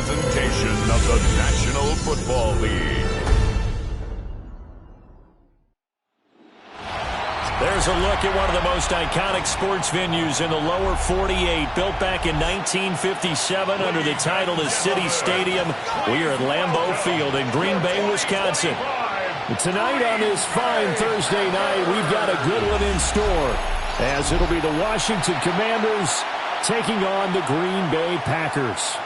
presentation of the National Football League. There's a look at one of the most iconic sports venues in the lower 48, built back in 1957 under the title of City Stadium. We are at Lambeau Field in Green Bay, Wisconsin. Tonight on this fine Thursday night, we've got a good one in store, as it'll be the Washington Commanders taking on the Green Bay Packers.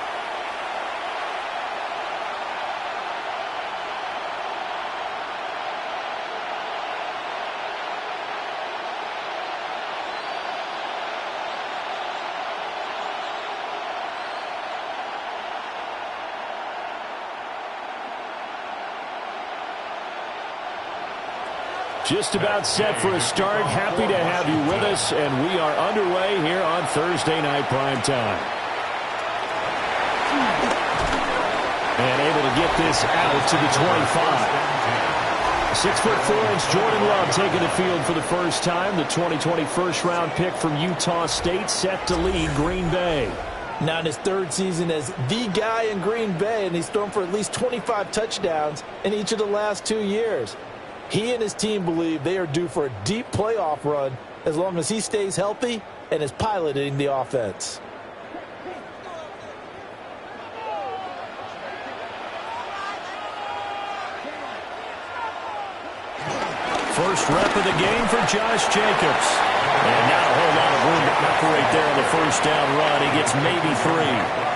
Just about set for a start. Happy to have you with us, and we are underway here on Thursday Night Primetime. And able to get this out to the 25. 6'4" Jordan Love taking the field for the first time. The 2020 first-round pick from Utah State set to lead Green Bay. Now in his third season as the guy in Green Bay, and he's thrown for at least 25 touchdowns in each of the last 2 years. He and his team believe they are due for a deep playoff run as long as he stays healthy and is piloting the offense. First rep of the game for Josh Jacobs. And not a whole lot of room to operate there on the first down run. He gets maybe 3.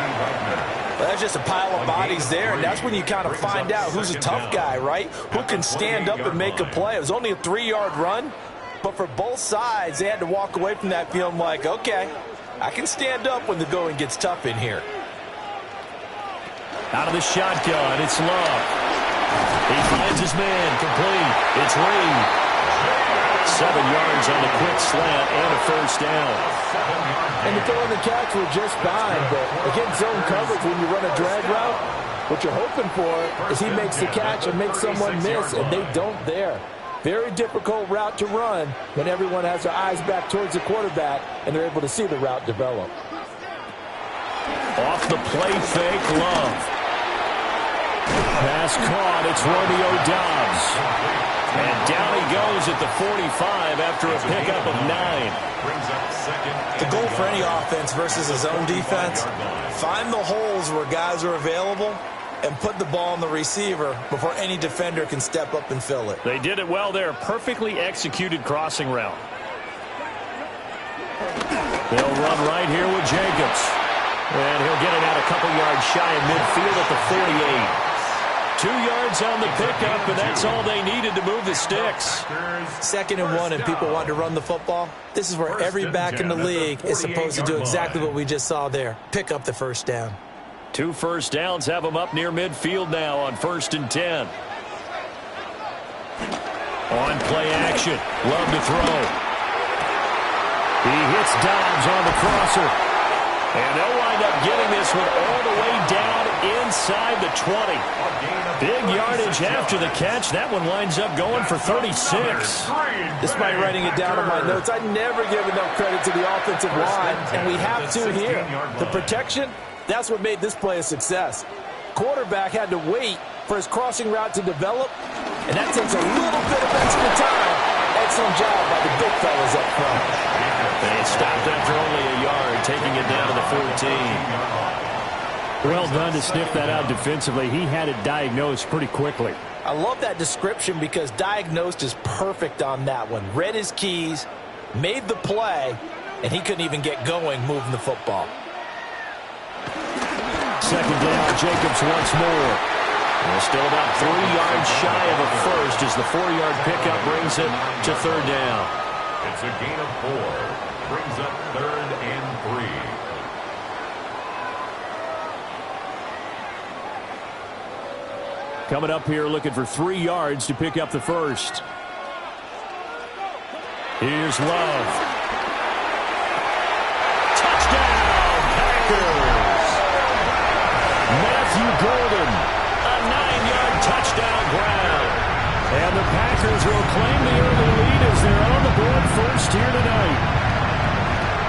Well, that's just a pile of bodies there, and that's when you kind of find out who's a tough guy, right? Who can stand up and make a play. It was only a 3-yard run, but for both sides, they had to walk away from that feeling like, okay, I can stand up when the going gets tough in here. Out of the shotgun, it's Love. He finds his man, complete. It's Reed. 7 yards on the quick slant and a first down. And the throw and the catch were just fine, but against zone coverage, when you run a drag route, what you're hoping for is he makes the catch and makes someone miss, and they don't there. Very difficult route to run when everyone has their eyes back towards the quarterback and they're able to see the route develop. Off the play fake, Love. Pass caught, it's Romeo Doubs. And down he goes at the 45 after a pickup of 9. The goal for any offense versus a zone defense, find the holes where guys are available and put the ball on the receiver before any defender can step up and fill it. They did it well there. Perfectly executed crossing route. They'll run right here with Jacobs. And he'll get it out a couple yards shy of midfield at the 48. 2 yards on the pickup, and that's all they needed to move the sticks. 2nd and 1, and people want to run the football. This is where every back in the league is supposed to do exactly what we just saw there. Pick up the first down. 2 first downs have them up near midfield now on 1st and 10. On play action. Love to throw. He hits Dobbs on the crosser. And they'll wind up getting this one all the way down inside the 20. Big yardage after the catch. That one winds up going for 36. Despite writing it down on my notes, I never give enough credit to the offensive line, and we have to here. The protection, that's what made this play a success. Quarterback had to wait for his crossing route to develop, and that takes a little bit of extra time. Excellent job by the big fellas up front. And he stopped after only a yard, taking it down to the 14. Well done to sniff that out defensively. He had it diagnosed pretty quickly. I love that description because diagnosed is perfect on that one. Read his keys, made the play, and he couldn't even get going moving the football. 2nd down, Jacobs once more. And still about 3 yards shy of a first as the 4-yard pickup brings it to 3rd down. It's a gain of 4. Brings up 3rd and 3. Coming up here looking for 3 yards to pick up the first. Here's Love. Touchdown, Packers! Matthew Golden, a 9-yard touchdown grab. And the Packers will claim the early lead as they're on the board first here tonight.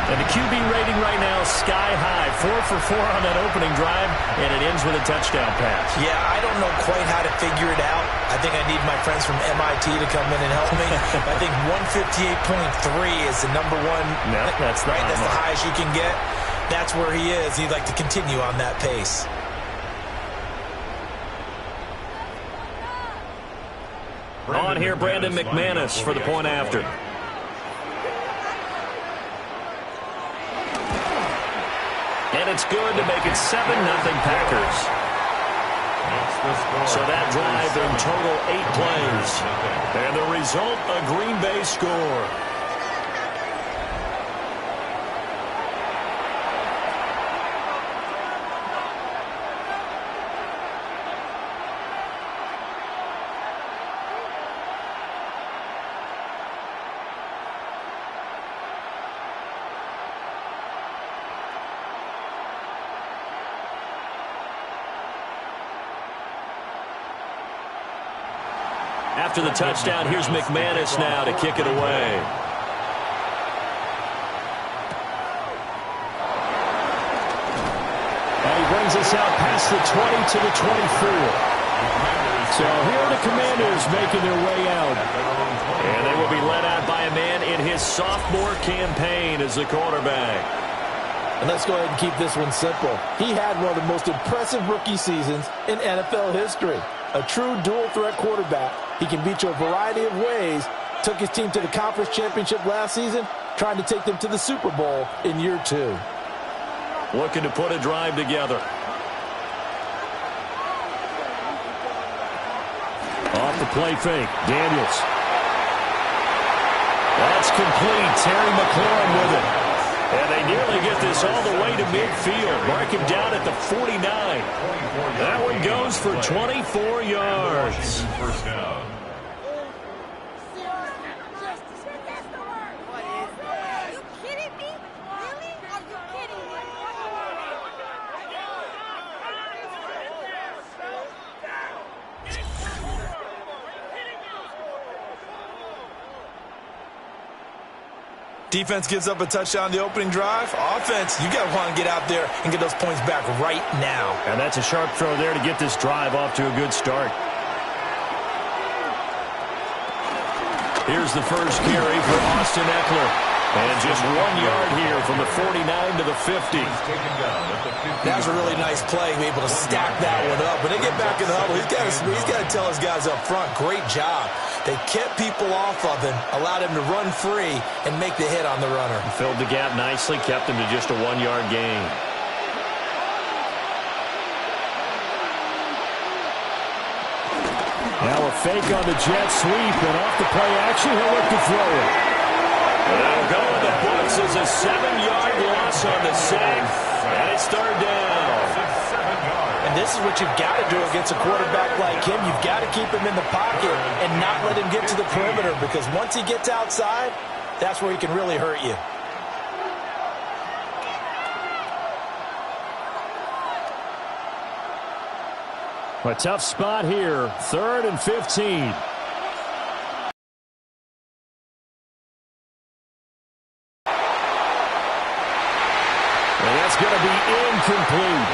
And the QB rating right now sky high 4 for 4 on that opening drive, and it ends with a touchdown pass. Yeah, I don't know quite how to figure it out. I think I need my friends from MIT to come in and help me. I think 158.3 is the number one. No, that's right. That's the highest you can get. That's where he is. He'd like to continue on that pace. On here, Brandon McManus for the point after. And it's good to make it 7-0 Packers. So that drive in total 8 plays. And the result, a Green Bay score. After the touchdown, here's McManus now to kick it away. And he brings us out past the 20 to the 24. So here are the Commanders making their way out. And they will be led out by a man in his sophomore campaign as the quarterback. And let's go ahead and keep this one simple. He had one of the most impressive rookie seasons in NFL history. A true dual-threat quarterback. He can beat you a variety of ways. Took his team to the conference championship last season, trying to take them to the Super Bowl in year 2. Looking to put a drive together. Off the play fake, Daniels. That's complete. Terry McLaurin with it. And they nearly get this all the way to midfield. Mark him down at the 49. That one goes for 24 yards. First down. Defense gives up a touchdown the opening drive. Offense, you got to want to get out there and get those points back right now. And that's a sharp throw there to get this drive off to a good start. Here's the first carry for Austin Eckler. And just 1 yard here from the 49 to the 50. That was a really nice play, be able to stack that one up. When they get back in the huddle, he's got to tell his guys up front, great job. They kept people off of him, allowed him to run free, and make the hit on the runner. Filled the gap nicely, kept him to just a 1 yard gain. Now a fake on the jet sweep, and off the play action, he'll look to throw it. They'll go in the books as a 7-yard loss on the sack, and it's third down. And this is what you've got to do against a quarterback like him. You've got to keep him in the pocket and not let him get to the perimeter, because once he gets outside, that's where he can really hurt you. A tough spot here, 3rd and 15. And that's going to be incomplete.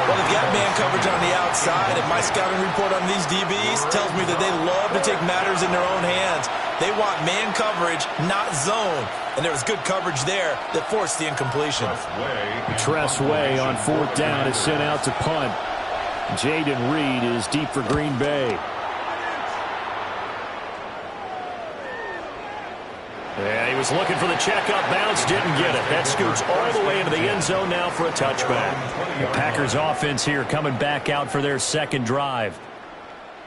Well, they've got man coverage on the outside, and my scouting report on these DBs tells me that they love to take matters in their own hands. They want man coverage, not zone. And there was good coverage there that forced the incompletion. Tress Way on 4th down is sent out to punt. Jaden Reed is deep for Green Bay. Yeah, he was looking for the checkup bounce, didn't get it. That scoots all the way into the end zone now for a touchback. The Packers offense here coming back out for their second drive.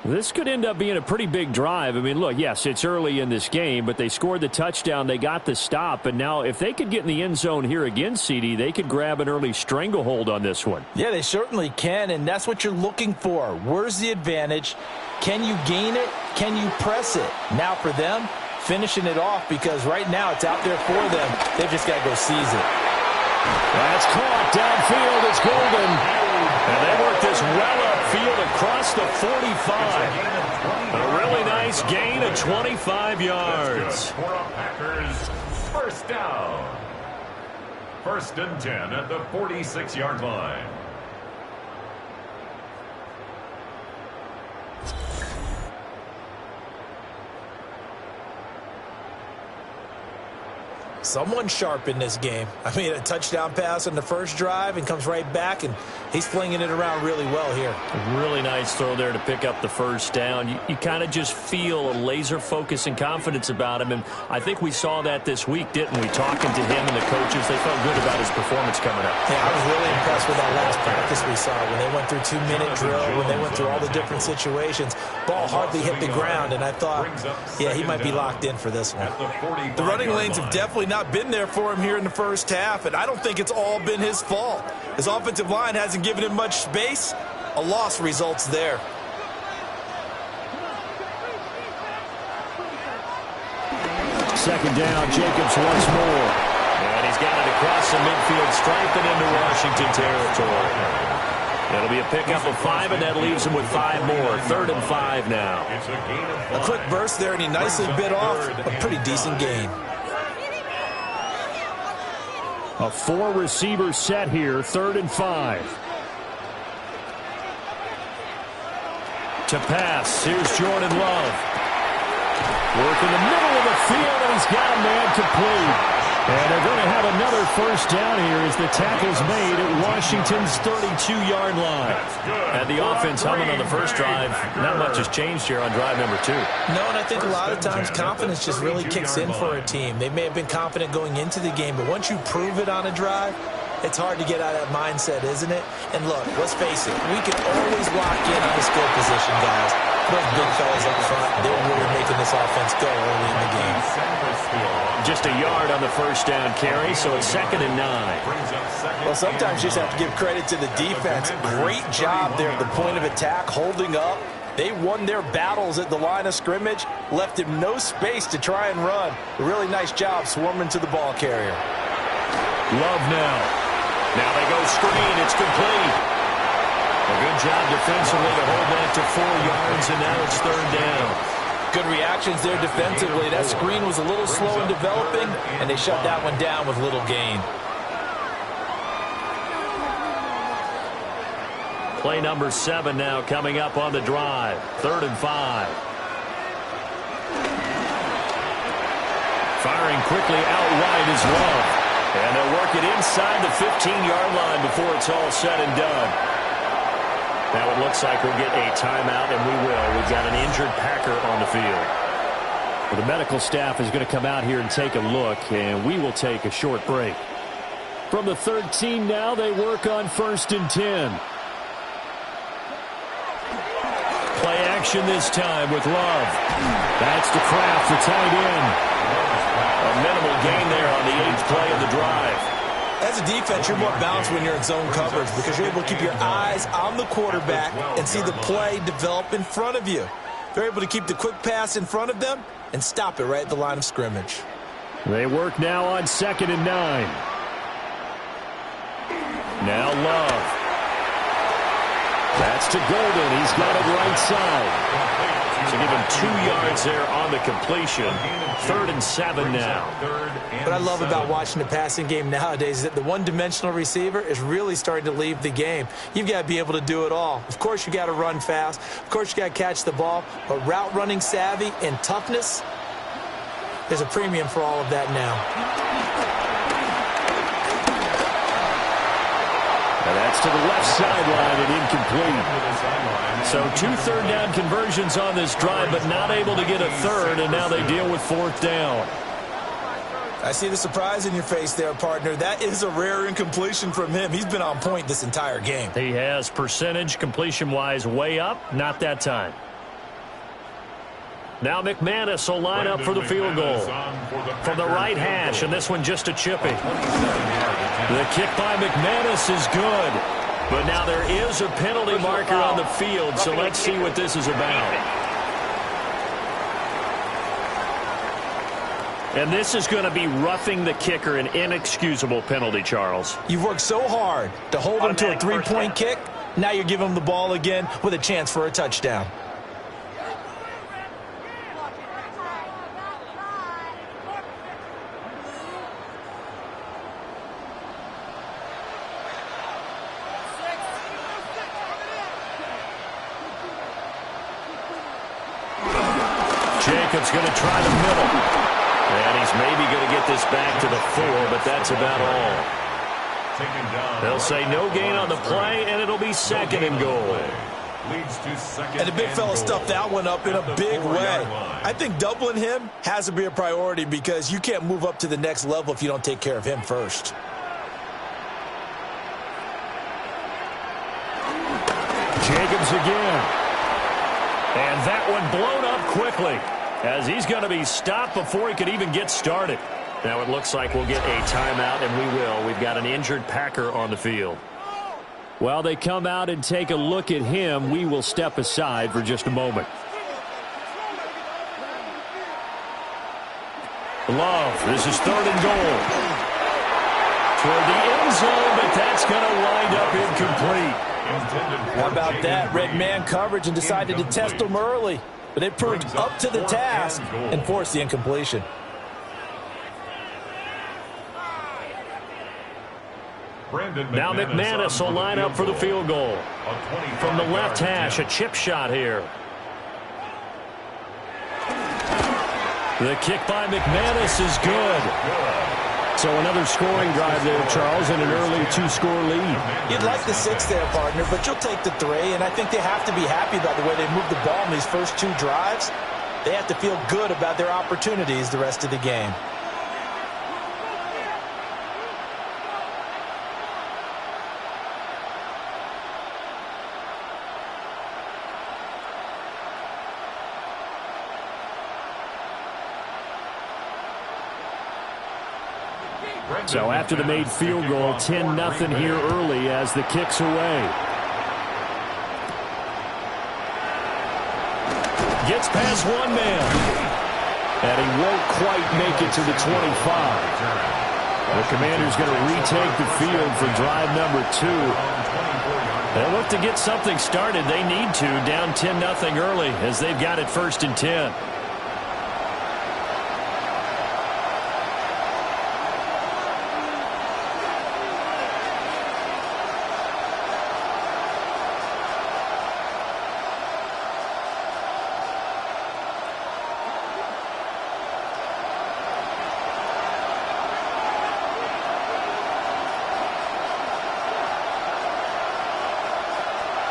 This could end up being a pretty big drive. I mean, look, yes, it's early in this game, but they scored the touchdown. They got the stop. And now if they could get in the end zone here again, CD, they could grab an early stranglehold on this one. Yeah, they certainly can, and that's what you're looking for. Where's the advantage? Can you gain it? Can you press it? Now for them, finishing it off, because right now it's out there for them. They've just got to go seize it. That's caught downfield. It's Golden. And they work this well upfield across the 45. A really nice gain of 25 yards. For a Packers first down. First and 10 at the 46-yard line. Someone sharp in this game. I mean, a touchdown pass on the first drive and comes right back, and he's flinging it around really well here. Really nice throw there to pick up the first down. You kind of just feel a laser focus and confidence about him, and I think we saw that this week, didn't we? Talking to him and the coaches, they felt good about his performance coming up. Yeah, I was really impressed with that last practice we saw when they went through 2-minute drill, when they went through all the different situations. Ball hardly hit the ground, and I thought, yeah, he might be locked in for this one. The running lanes have definitely not been there for him here in the first half, and I don't think it's all been his fault. His offensive line hasn't given him much space. A loss results there. Second down, Jacobs once more. And he's got it across the midfield stripe and into Washington territory. It'll be a pickup of 5, and that leaves him with 5 more. 3rd and 5 now. A quick burst there, and he nicely bit off a pretty decent gain. A 4-receiver set here, 3rd and 5. To pass, here's Jordan Love. Work in the middle of the field, and he's got a man complete. And they're going to have another first down here as the tackle's made at Washington's 32-yard line. And the offense humming on the first drive. Not much has changed here on drive number 2. No, and I think a lot of times confidence just really kicks in for a team. They may have been confident going into the game, but once you prove it on a drive, it's hard to get out of that mindset, isn't it? And look, let's face it, we can always lock in on the skill position, guys. Those big fellas up front, they're really making this offense go early in the game. Just a yard on the first down carry, so it's 2nd and 9. Well, sometimes you just have to give credit to the defense. Great job there at the point of attack, holding up. They won their battles at the line of scrimmage, left him no space to try and run. A really nice job swarming to the ball carrier. Love now. Now they go screen. It's complete. A good job defensively to hold that to 4 yards, and now it's 3rd down. Good reactions there defensively. That screen was a little slow in developing, and they shut that one down with little gain. Play number 7 now coming up on the drive. 3rd and 5. Firing quickly out wide is Love. And they'll work it inside the 15-yard line before it's all said and done. Now it looks like we'll get a timeout, and we will. We've got an injured Packer on the field. Well, the medical staff is going to come out here and take a look, and we will take a short break. From the 13 now, they work on 1st and 10. Play action this time with Love. That's to Kraft, the tight end. A minimal gain there on the 8th play of the drive. As a defense, you're more balanced when you're in zone coverage because you're able to keep your eyes on the quarterback and see the play develop in front of you. They're able to keep the quick pass in front of them and stop it right at the line of scrimmage. They work now on 2nd and 9. Now Love. That's to Golden. He's got it right side. So give him 2 yards there on the completion. 3rd and 7 now. What I love about watching the passing game nowadays is that the one-dimensional receiver is really starting to leave the game. You've got to be able to do it all. Of course, you got to run fast. Of course, you got to catch the ball. But route running savvy and toughness, there's a premium for all of that now. And that's to the left sideline and incomplete. So 2 third down conversions on this drive, but not able to get a third, and now they deal with 4th down. I see the surprise in your face there, partner. That is a rare incompletion from him. He's been on point this entire game. He has percentage completion-wise way up, not that time. Now McManus will line up for the field goal. From the right hash, and this one just a chippy. The kick by McManus is good. But now there is a penalty marker on the field, so let's see what this is about. And this is going to be roughing the kicker, an inexcusable penalty, Charles. You've worked so hard to hold him to a 3-point kick. Now you give him the ball again with a chance for a touchdown. Jacobs going to try the middle. And he's maybe going to get this back to the 4, but that's about all. They'll say no gain on the play, and it'll be second and goal. And the big fella stuffed that one up in a big way. I think doubling him has to be a priority because you can't move up to the next level if you don't take care of him first. Jacobs again. And that one blown up quickly as he's going to be stopped before he could even get started. Now it looks like we'll get a timeout, and we will. We've got an injured Packer on the field. While they come out and take a look at him, we will step aside for just a moment. Love, this is third and goal. Toward the end zone, but that's going to wind up incomplete. How about that? Red man coverage and decided to test him early. But it proved up to the task and forced the incompletion. Now McManus will line up for the field goal. From the left hash, a chip shot here. The kick by McManus is good. So another scoring drive there, Charles, and an early 2-score lead. You'd like the 6 there, partner, but you'll take the 3, and I think they have to be happy about the way they moved the ball in these first 2 drives. They have to feel good about their opportunities the rest of the game. So after the made field goal, 10-0 here early as the kick's away. Gets past one man. And he won't quite make it to the 25. The Commanders going to retake the field for drive number 2. They'll look to get something started. They need to, down 10-0 early as they've got it 1st and 10.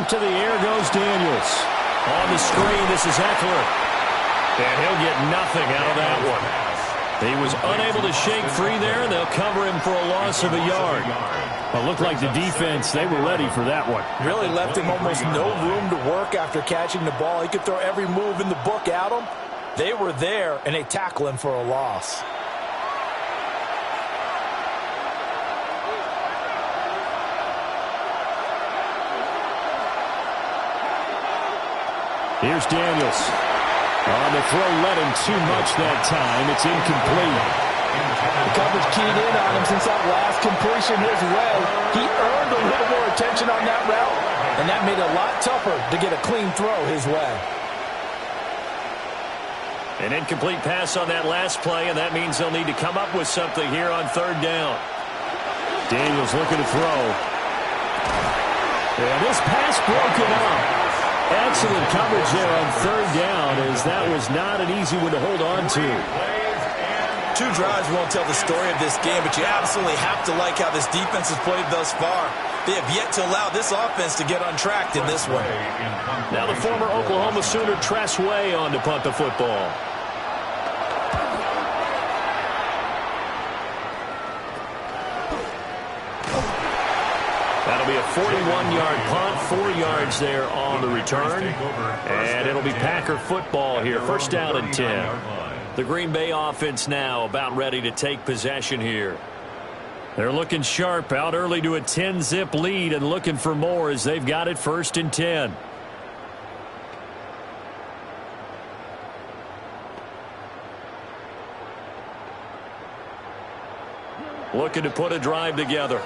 To the air goes Daniels. On the screen, this is Eckler. And he'll get nothing out of that one. He was unable to shake free there, and they'll cover him for a loss of a yard. Well, it looked like the defense, they were ready for that one. Really left him almost no room to work after catching the ball. He could throw every move in the book at him. They were there, and they tackle him for a loss. Here's Daniels. On the throw, led him too much that time. It's incomplete. The coverage keyed in on him since that last completion his way. He earned a little more attention on that route, and that made it a lot tougher to get a clean throw his way. An incomplete pass on that last play, and that means they'll need to come up with something here on 3rd down. Daniels looking to throw. And this pass broken up. Excellent coverage there on 3rd down, as that was not an easy one to hold on to. 2 drives won't tell the story of this game, but you absolutely have to like how this defense has played thus far. They have yet to allow this offense to get untracked in this one. Now the former Oklahoma Sooner Tress Way on to punt the football. That'll be a 41-yard punt, 4 yards there on the return. And it'll be Packer football here, 1st down and 10. The Green Bay offense now about ready to take possession here. They're looking sharp, out early to a 10-zip lead and looking for more as they've got it 1st and 10. Looking to put a drive together.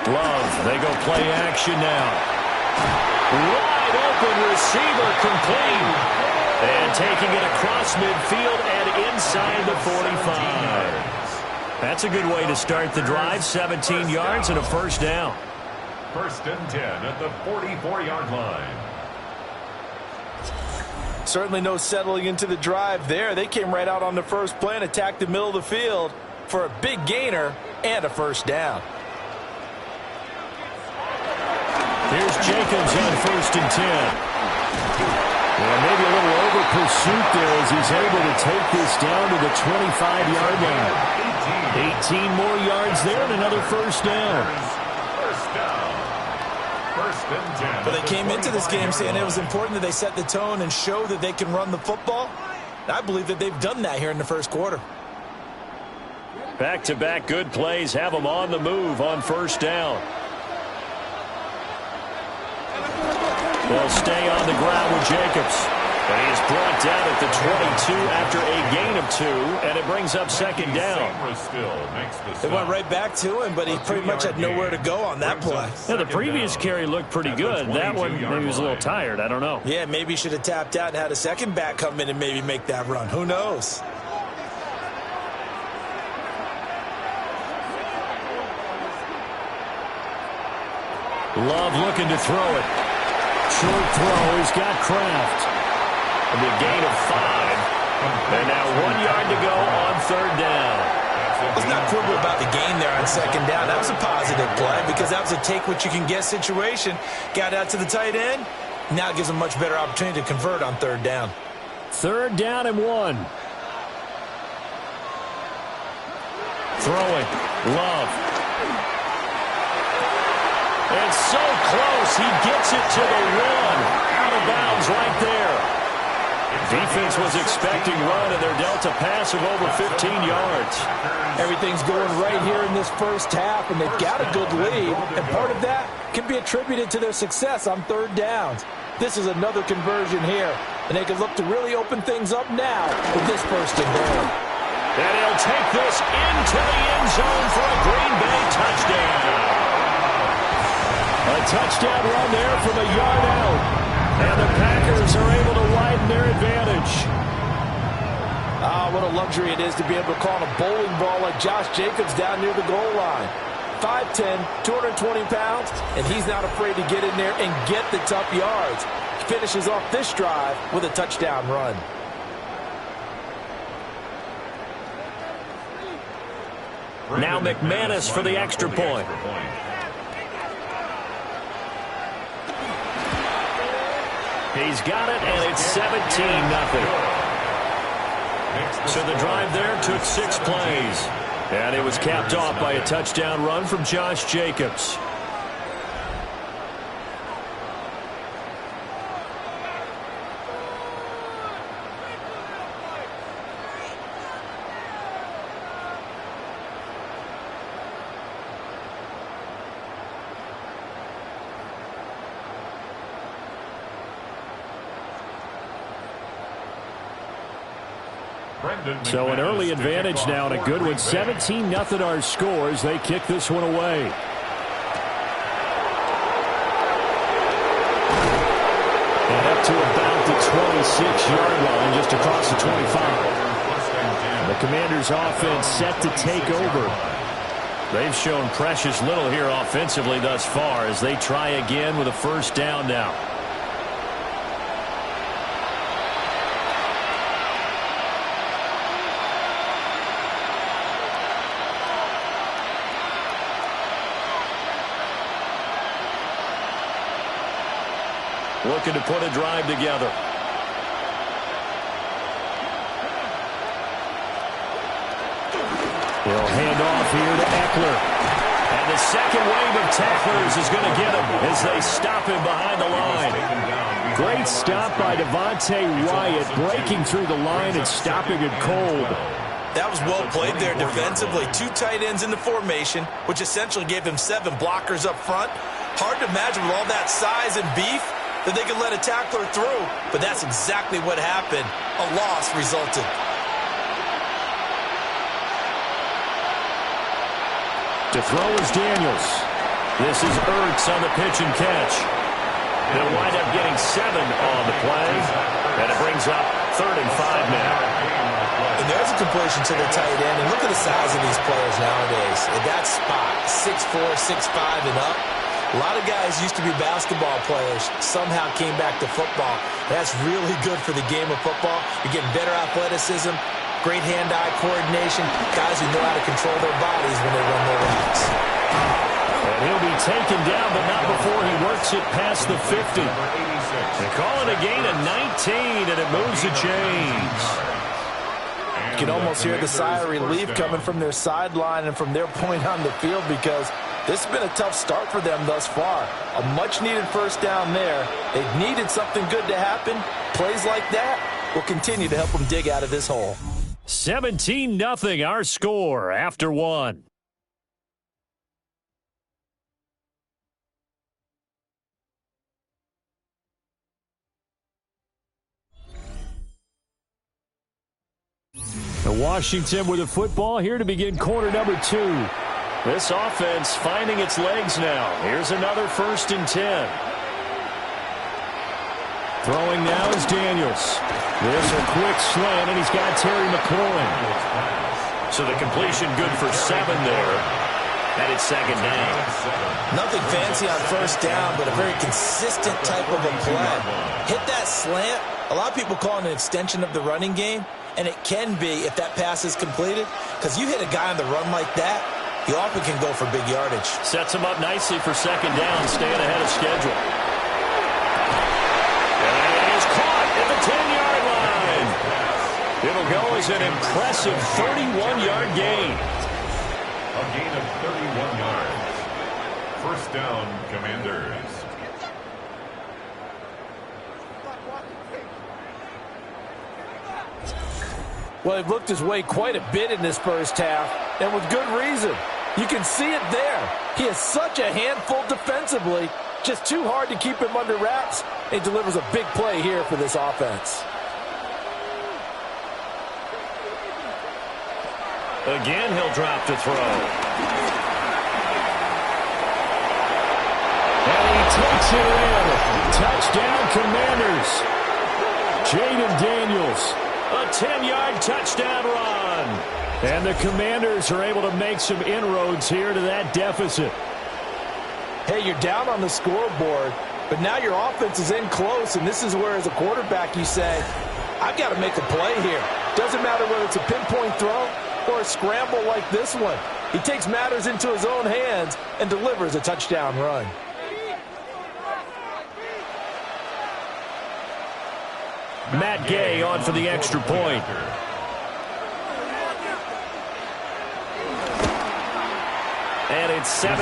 Love, they go play action now. Wide open receiver complete. And taking it across midfield and inside the 45. That's a good way to start the drive. 17 yards and a 1st down. 1st and 10 at the 44-yard line. Certainly no settling into the drive there. They came right out on the first play and attacked the middle of the field for a big gainer and a first down. Here's Jacobs on 1st and 10. Well, maybe a little over pursuit there as he's able to take this down to the 25-yard line. 18 more yards there and another first down. But they came into this game saying it was important that they set the tone and show that they can run the football. I believe that they've done that here in the first quarter. Back-to-back good plays have them on the move on first down. They'll stay on the ground with Jacobs. And he is brought down at the 22 after a gain of 2, and it brings up second down. They went right back to him, but he pretty much had nowhere to go on that play. Yeah, the previous carry looked pretty good. That one, maybe he was a little tired. I don't know. Yeah, maybe he should have tapped out and had a second back come in and maybe make that run. Who knows? Love looking to throw it. Short throw. He's got Kraft. And a gain of 5. And now 1 yard to go on third down. Let's not quibble about the gain there on second down. That was a positive play because that was a take-what-you-can-get situation. Got out to the tight end. Now it gives them a much better opportunity to convert on third down. Third down and 1. Throwing. Love. It's so close. He gets it to the 1. Out of bounds right there. Defense was expecting run, and they're dealt a pass of over 15 yards. Everything's going right here in this first half, and they've got a good lead. And part of that can be attributed to their success on third downs. This is another conversion here, and they can look to really open things up now with this first and goal. And he'll take this into the end zone for a Green Bay touchdown. A touchdown run there from a yard out. And the Packers are able to widen their advantage. Ah, what a luxury it is to be able to call a bowling ball like Josh Jacobs down near the goal line. 5'10", 220 pounds, and he's not afraid to get in there and get the tough yards. He finishes off this drive with a touchdown run. Now McManus for the extra point. He's got it, and it's 17-0. So the drive there took 6 plays. And it was capped off by a touchdown run from Josh Jacobs. So an early advantage now and a good one. 17-0 our scores. They kick this one away. And up to about the 26-yard line, just across the 25. The Commanders' offense set to take over. They've shown precious little here offensively thus far as they try again with a first down now. Looking to put a drive together. He'll hand off here to Eckler. And the second wave of tacklers is going to get him as they stop him behind the line. Great stop by Devontae Wyatt, breaking through the line and stopping it cold. That was well played there defensively. 2 tight ends in the formation, which essentially gave them 7 blockers up front. Hard to imagine with all that size and beef that they could let a tackler through, but that's exactly what happened. A loss resulted. To throw is Daniels. This is Ertz on the pitch and catch. They'll wind up getting 7 on the play, and it brings up 3rd and 5 now. And there's a completion to the tight end, and look at the size of these players nowadays. At that spot, 6'4", 6'5", and up. A lot of guys used to be basketball players, somehow came back to football. That's really good for the game of football. You're getting better athleticism, great hand-eye coordination, guys who know how to control their bodies when they run their routes. And he'll be taken down, but not before he works it past the 50. They call it a gain of 19, and it moves the chains. You can almost hear the sigh of relief coming from their sideline and from their point on the field, because this has been a tough start for them thus far. A much-needed first down there. They've needed something good to happen. Plays like that will continue to help them dig out of this hole. 17-0 our score after one. Washington with the football here to begin quarter number 2. This offense finding its legs now. Here's another 1st and 10. Throwing now is Daniels. There's a quick slant, and he's got Terry McLaurin. So the completion good for 7 there. And it's 2nd down. Nothing fancy on 1st down, but a very consistent type of a play. Hit that slant. A lot of people call it an extension of the running game, and it can be if that pass is completed, because you hit a guy on the run like that, you often can go for big yardage. Sets him up nicely for 2nd down, staying ahead of schedule. And it is caught at the 10-yard line. It'll go as an impressive 31-yard gain. A gain of 31 yards. 1st down, Commanders. Well, he looked his way quite a bit in this first half, and with good reason. You can see it there. He is such a handful defensively, just too hard to keep him under wraps. He delivers a big play here for this offense. Again, he'll drop to throw. And he takes it in. Touchdown, Commanders. Jaden Daniels. A 10-yard touchdown run. And the Commanders are able to make some inroads here to that deficit. Hey, you're down on the scoreboard, but now your offense is in close, and this is where, as a quarterback, you say, I've got to make a play here. Doesn't matter whether it's a pinpoint throw or a scramble like this one. He takes matters into his own hands and delivers a touchdown run. Matt Gay on for the extra point. And it's 17-7.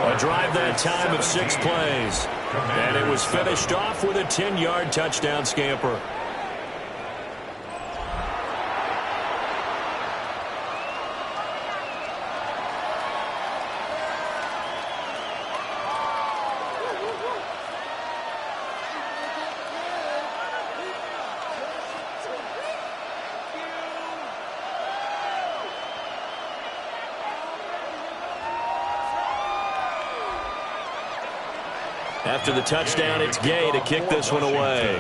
A drive that time of 6 plays. And it was finished off with a 10-yard touchdown scamper. After the touchdown, it's Gay to kick this one away.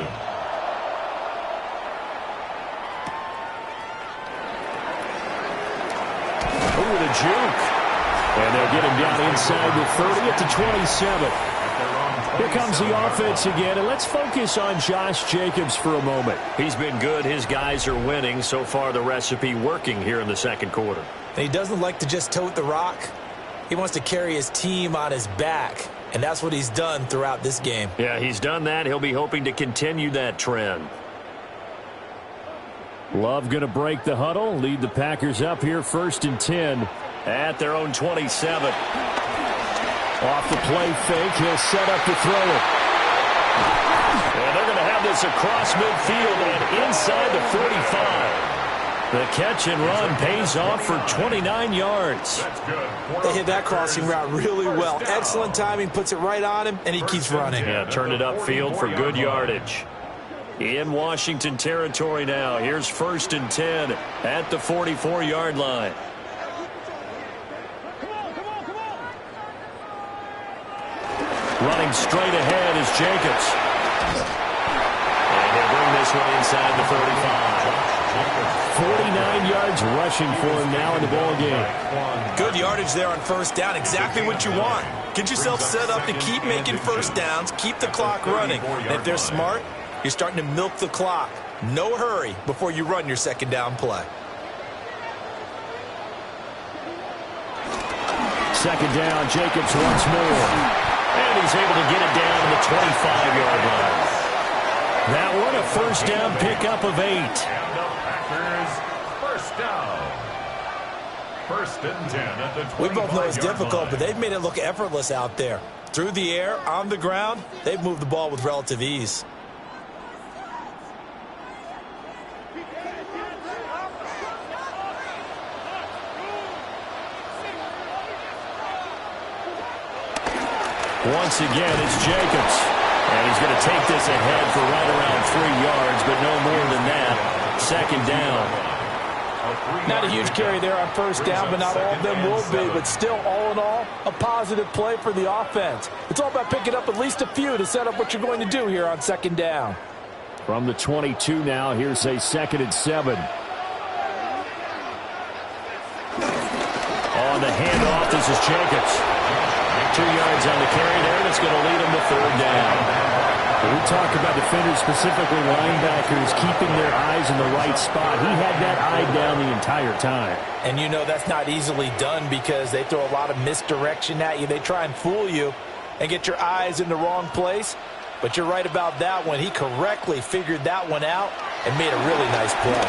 Ooh, the juke. And they'll get him down inside the 30 at the 27. Here comes the offense again, and let's focus on Josh Jacobs for a moment. He's been good. His guys are winning. So far, the recipe working here in the 2nd quarter. And he doesn't like to just tote the rock. He wants to carry his team on his back. And that's what he's done throughout this game. Yeah, he's done that. He'll be hoping to continue that trend. Love going to break the huddle, lead the Packers up here 1st and 10 at their own 27. Off the play fake, he'll set up to throw it. And they're going to have this across midfield and inside the 45. The catch and run pays off for 29 yards. They hit that crossing route really well. Excellent timing, puts it right on him, and he keeps running. Yeah, turned it upfield for good yardage. In Washington territory now. Here's 1st and 10 at the 44-yard line. Running straight ahead is Jacobs. And he'll bring this one inside the 35. 49 yards rushing for him now in the ball game. Good yardage there on first down. Exactly what you want. Get yourself set up to keep making first downs, keep the clock running. And if they're smart, you're starting to milk the clock. No hurry before you run your second down play. Second down, Jacobs once more. And he's able to get it down to the 25-yard line. That one, a first down pickup of 8. And the Packers, first down. First and 10 at the 25-yard line. We both know it's difficult, but they've made it look effortless out there. Through the air, on the ground, they've moved the ball with relative ease. Once again, it's Jacobs. And he's going to take this ahead for right around 3 yards, but no more than that. Second down. Not a huge carry there on first down, but not all of them will be. But still, all in all, a positive play for the offense. It's all about picking up at least a few to set up what you're going to do here on second down. From the 22 now, here's a 2nd and 7. On the handoff, this is Jacobs. 2 yards on the carry there, and it's going to lead him to third down. We talk about defenders, specifically linebackers, keeping their eyes in the right spot. He had that eye down the entire time. And you know that's not easily done because they throw a lot of misdirection at you. They try and fool you and get your eyes in the wrong place. But you're right about that one. He correctly figured that one out and made a really nice play.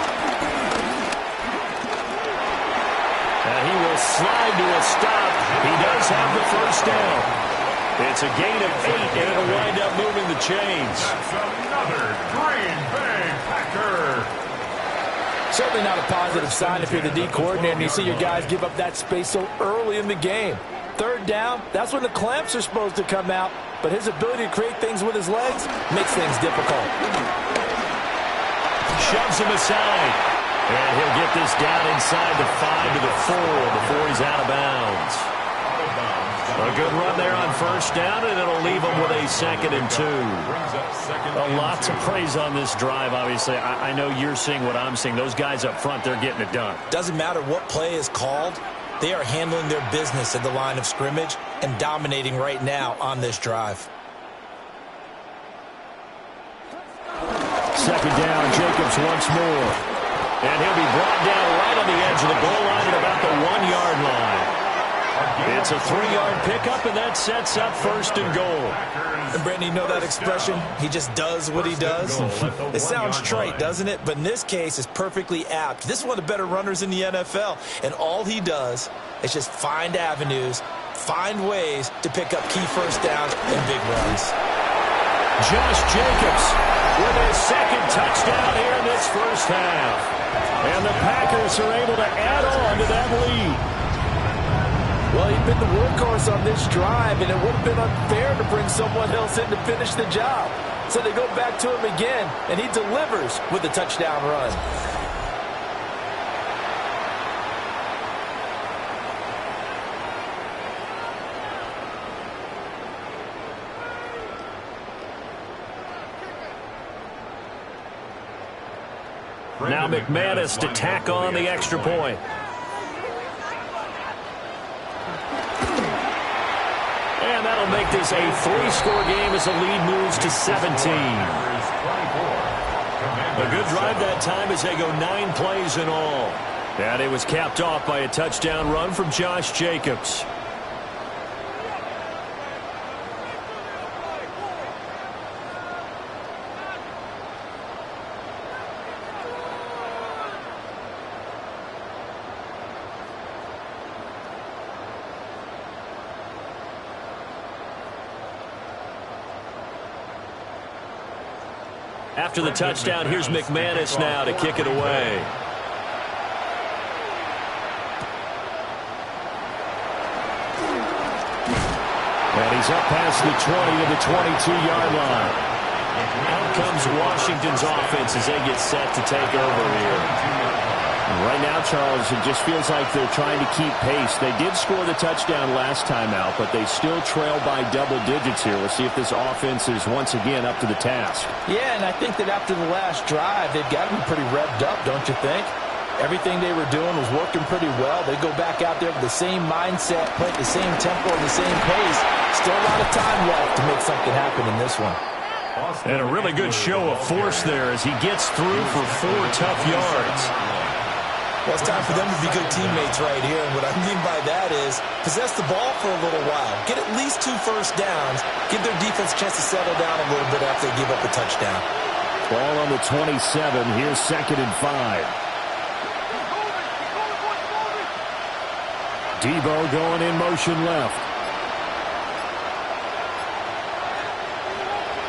And he will slide to a stop. He does have the first down. It's a gain of 8, and it'll wind up moving the chains. That's another Green Bay Packer. Certainly not a positive sign if you're the D coordinator and you see your guys give up that space so early in the game. Third down, that's when the clamps are supposed to come out, but his ability to create things with his legs makes things difficult. Shoves him aside. And he'll get this down inside the 5 to the 4 before he's out of bounds. A good run there on first down, and it'll leave him with a 2nd and 2. Lots of praise on this drive, obviously. I know you're seeing what I'm seeing. Those guys up front, they're getting it done. Doesn't matter what play is called. They are handling their business at the line of scrimmage and dominating right now on this drive. Second down, Jacobs once more. And he'll be brought down right on the edge of the goal line at about the 1-yard line. It's a 3-yard pickup, and that sets up first and goal. And Brandon, you know that expression? He just does what he does. It sounds trite, doesn't it? But in this case, it's perfectly apt. This is one of the better runners in the NFL. And all he does is just find avenues, find ways to pick up key first downs and big runs. Josh Jacobs with his 2nd touchdown here in this first half. And the Packers are able to add on to that lead. Well, he's been the workhorse on this drive, and it would have been unfair to bring someone else in to finish the job. So they go back to him again, and he delivers with a touchdown run. Now McManus to tack on the extra point. And that'll make this a 3-score game as the lead moves to 17. A good drive that time as they go 9 plays in all. And it was capped off by a touchdown run from Josh Jacobs. After the touchdown, here's McManus now to kick it away. And he's up past the 20 to the 22-yard line. Out comes Washington's offense as they get set to take over here. Right now, Charles, it just feels like they're trying to keep pace. They did score the touchdown last time out, but they still trail by double digits here. We'll see if this offense is once again up to the task. Yeah, and I think that after the last drive, they've got to be pretty revved up, don't you think? Everything they were doing was working pretty well. They go back out there with the same mindset, play at the same tempo, and the same pace. Still a lot of time left to make something happen in this one. And a really good show of force there as he gets through for 4 tough yards. Well, it's time for them to be good teammates right here. And what I mean by that is possess the ball for a little while. Get at least 2 first downs. Give their defense a chance to settle down a little bit after they give up a touchdown. Ball on the 27. Here's 2nd and 5. Debo going in motion left.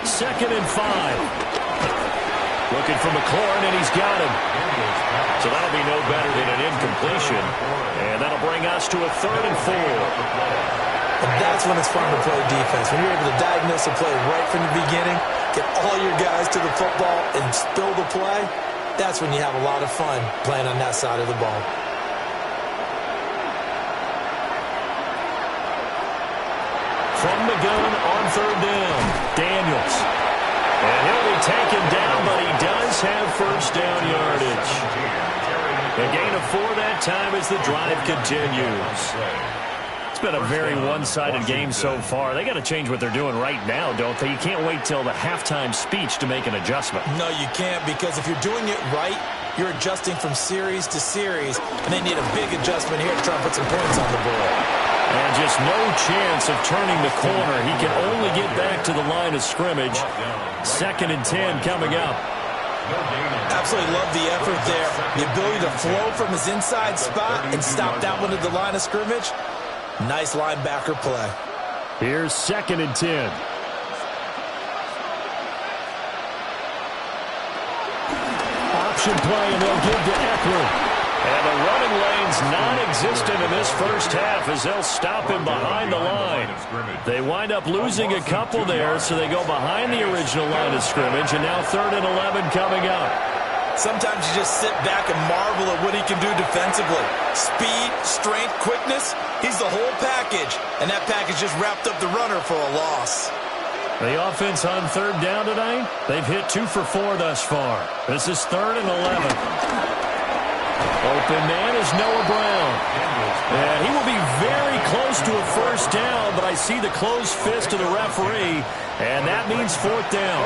2nd and 5. Looking for McLaurin, and he's got him. So that'll be no better than an incompletion. And that'll bring us to a 3rd and 4. And that's when it's fun to play defense. When you're able to diagnose a play right from the beginning, get all your guys to the football, and spill the play, that's when you have a lot of fun playing on that side of the ball. From the gun on 3rd down, Daniels. And he'll be taken down, but he does have first down yardage. A gain of 4 that time as the drive continues. It's been a very one-sided game so far. They got to change what they're doing right now, don't they? You can't wait till the halftime speech to make an adjustment. No, you can't, because if you're doing it right, you're adjusting from series to series, and they need a big adjustment here to try and put some points on the board. And just no chance of turning the corner. He can only get back to the line of scrimmage. 2nd and 10 coming up. Absolutely love the effort there. The ability to flow from his inside spot and stop that one at the line of scrimmage. Nice linebacker play. Here's 2nd and 10. Option play, and they'll give to Eckler. And the running lane's non-existent in this first half as they'll stop him behind the line. They wind up losing a couple there, so they go behind the original line of scrimmage, and now 3rd and 11 coming up. Sometimes you just sit back and marvel at what he can do defensively. Speed, strength, quickness, he's the whole package, and that package just wrapped up the runner for a loss. The offense on 3rd down tonight, they've hit 2 for 4 thus far. This is 3rd and 11. Open man is Noah Brown. And he will be very close to a first down, but I see the closed fist of the referee, and that means 4th down.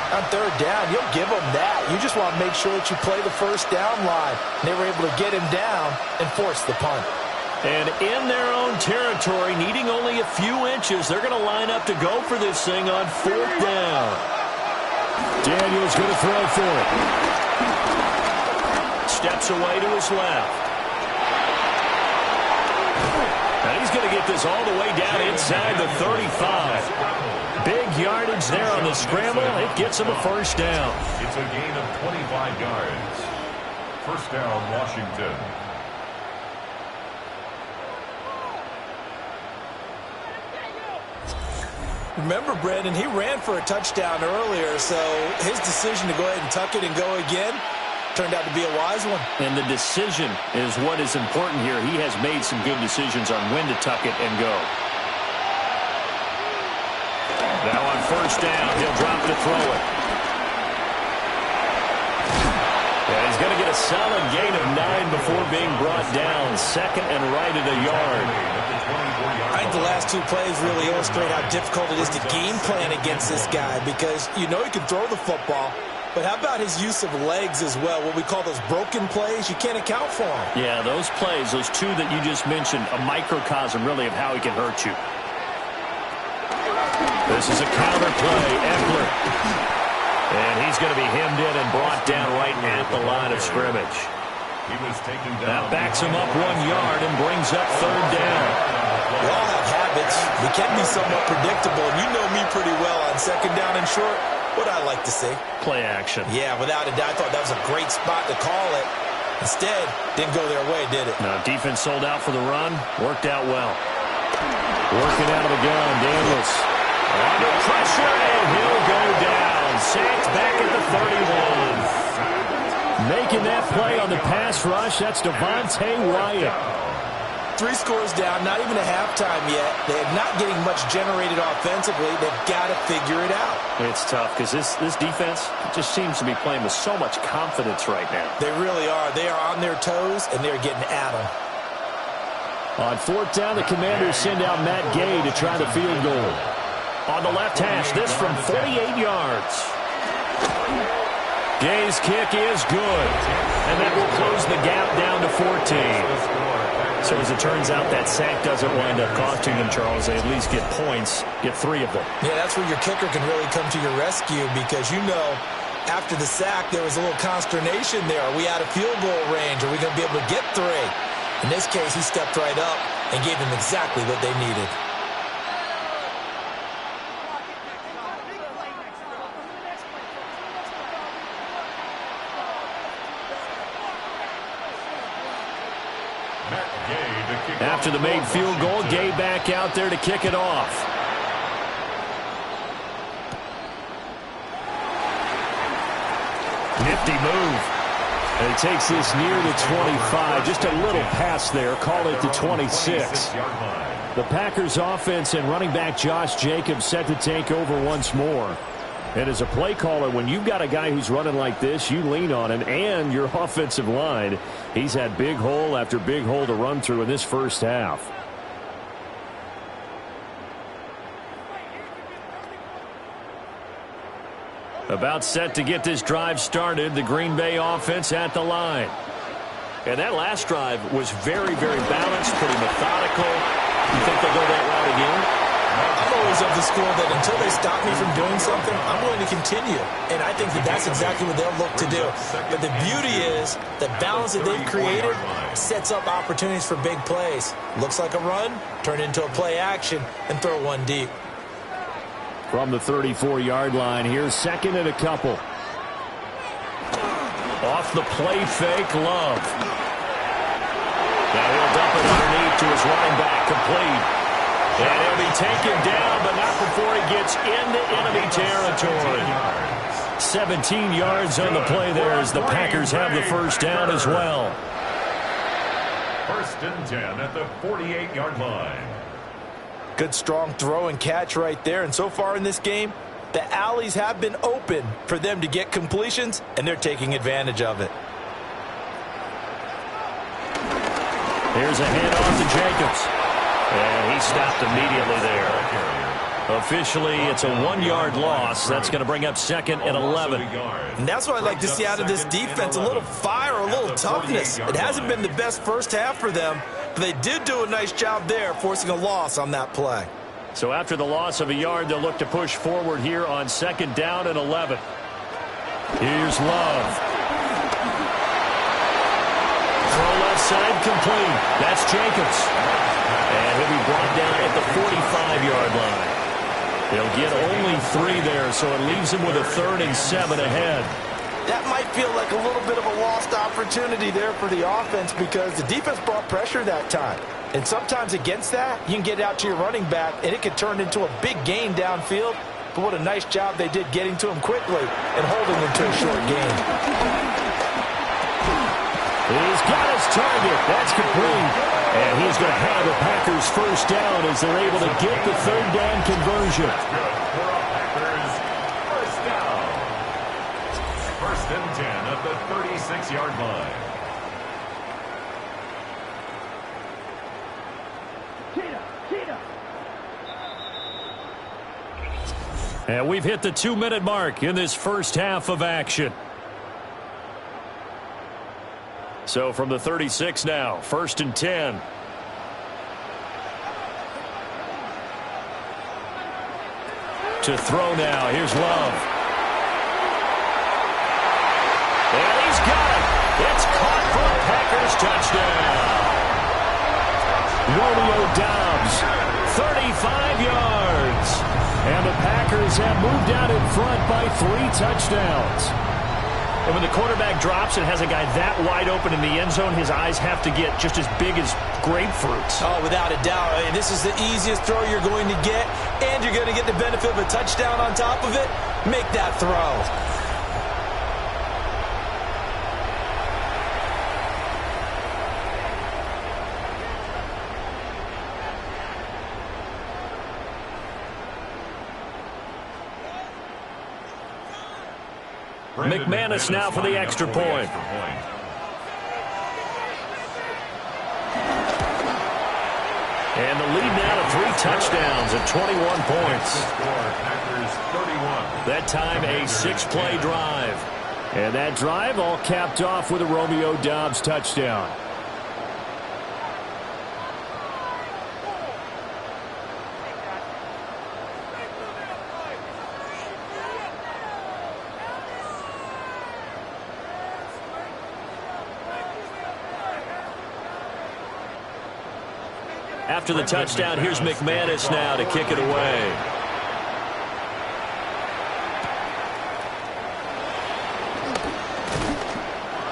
On 3rd down, you'll give them that. You just want to make sure that you play the first down line. They were able to get him down and force the punt. And in their own territory, needing only a few inches, they're going to line up to go for this thing on 4th down. Daniels going to throw for it. Steps away to his left. And he's going to get this all the way down inside the 35. Big yardage there on the scramble. It gets him a first down. It's a gain of 25 yards. First down, Washington. Remember, Brandon, he ran for a touchdown earlier, so his decision to go ahead and tuck it and go again turned out to be a wise one. And the decision is what is important here. He has made some good decisions on when to tuck it and go. Now on first down, he'll drop to throw it. And he's going to get a solid gain of 9 before being brought down. 2nd and right at a yard. I think the last 2 plays really illustrate how difficult it is to game plan against this guy, because you know he can throw the football, but how about his use of legs as well? What we call those broken plays, you can't account for them. Yeah, those plays, those 2 that you just mentioned, a microcosm really of how he can hurt you. This is a counter play, Eckler. And he's going to be hemmed in and brought down right at the line of scrimmage. He was taken down. That backs him up 1 yard and brings up 3rd down. We all have habits. We can be somewhat predictable, and you know me pretty well on 2nd down and short. What I like to see. Play action. Yeah, without a doubt. I thought that was a great spot to call it. Instead, didn't go their way, did it? No, defense sold out for the run. Worked out well. Working out of the gun, Daniels. Under pressure, and he'll go down. Sacked back at the 31. Making that play on the pass rush, that's Devontae Wyatt. 3 scores down, not even a halftime yet. They're not getting much generated offensively. They've got to figure it out. It's tough because this defense just seems to be playing with so much confidence right now. They really are. They are on their toes, and they're getting at them. On 4th down, the Commanders send out Matt Gay to try the field goal. On the left hash, this from 48 yards. Gay's kick is good, and that will close the gap down to 14. So as it turns out, that sack doesn't wind up costing them, Charles. They at least get points, get 3 of them. Yeah, that's where your kicker can really come to your rescue because, you know, after the sack, there was a little consternation there. Are we out of field goal range? Are we going to be able to get 3? In this case, he stepped right up and gave them exactly what they needed. After the made field goal, Gay back out there to kick it off. Nifty move. And he takes this near the 25. Just a little pass there. Call it the 26. The Packers offense and running back Josh Jacobs set to take over once more. And as a play caller, when you've got a guy who's running like this, you lean on him and your offensive line. He's had big hole after big hole to run through in this first half. About set to get this drive started, the Green Bay offense at the line. And that last drive was very, very balanced, pretty methodical. You think they'll go that route again? I'm always of the school that until they stop me from doing something, I'm going to continue. And I think that that's exactly what they'll look to do. But the beauty is the balance that they've created sets up opportunities for big plays. Looks like a run, turn into a play action, and throw one deep. From the 34-yard line, here's 2nd and a couple. Off the play fake, Love. Now he'll dump it underneath to his running back, complete. And he'll be taken down, but not before he gets into enemy territory. 17 yards on the play there as the Packers have the first down as well. 1st and 10 at the 48-yard line. Good strong throw and catch right there. And so far in this game, the alleys have been open for them to get completions, and they're taking advantage of it. Here's a handoff to Jacobs. And he stopped immediately there. Officially, it's a 1-yard loss. That's going to bring up 2nd and 11. And that's what I'd like to see out of this defense, a little fire, a little toughness. It hasn't been the best first half for them, but they did do a nice job there, forcing a loss on that play. So after the loss of a yard, they'll look to push forward here on 2nd down and 11. Here's Love. Throw left side complete. That's Jacobs. And he'll be brought down at the 45-yard line. They'll get only 3 there, so it leaves them with a 3rd and 7 ahead. That might feel like a little bit of a lost opportunity there for the offense because the defense brought pressure that time. And sometimes against that, you can get out to your running back, and it could turn into a big gain downfield. But what a nice job they did getting to him quickly and holding him to a short gain. He's got his target. That's complete. And he's going to have the Packers first down as they're able to get the 3rd down conversion. Packers first down. 1st and 10 at the 36-yard line. And we've hit the 2-minute mark in this first half of action. So from the 36 now, 1st and 10. To throw now, here's Love. And he's got it. It's caught for a Packers touchdown. Romeo Doubs, 35 yards. And the Packers have moved out in front by 3 touchdowns. And when the quarterback drops and has a guy that wide open in the end zone, his eyes have to get just as big as grapefruits. Oh, without a doubt. I mean, this is the easiest throw you're going to get, and you're going to get the benefit of a touchdown on top of it. Make that throw. McManus now for the extra point. And the lead now to 3 touchdowns at 21 points. That time a 6-play drive. And that drive all capped off with a Romeo Doubs touchdown. After the touchdown, here's McManus now to kick it away.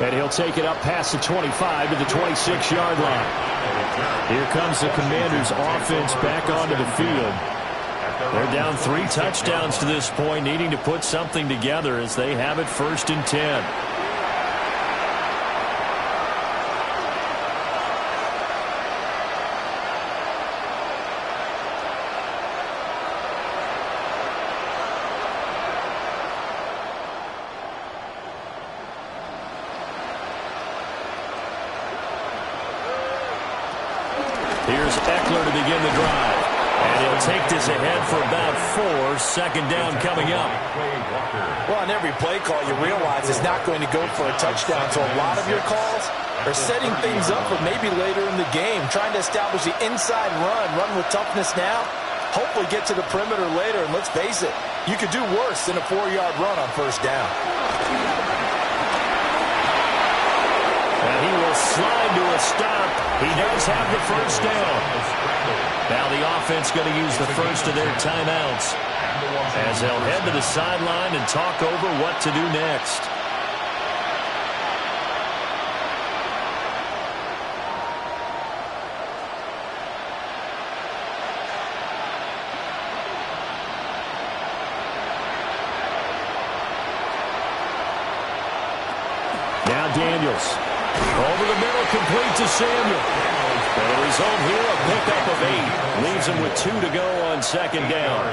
And he'll take it up past the 25 to the 26-yard line. Here comes the Commanders' offense back onto the field. They're down 3 touchdowns to this point, needing to put something together as they have it 1st and 10. Here's Eckler to begin the drive. And he'll take this ahead for about 4. Second down coming up. Well, on every play call, you realize it's not going to go for a touchdown. So a lot of your calls are setting things up for maybe later in the game, trying to establish the inside run with toughness now, hopefully get to the perimeter later. And let's face it, you could do worse than a 4-yard run on 1st down. And he will slide to a stop. He does have the 1st down. Now the offense going to use the first of their timeouts as they'll head to the sideline and talk over what to do next. Now Daniels. Over the middle, complete to Samuel. And the result here, a pickup of 8. Leaves him with 2 to go on 2nd down.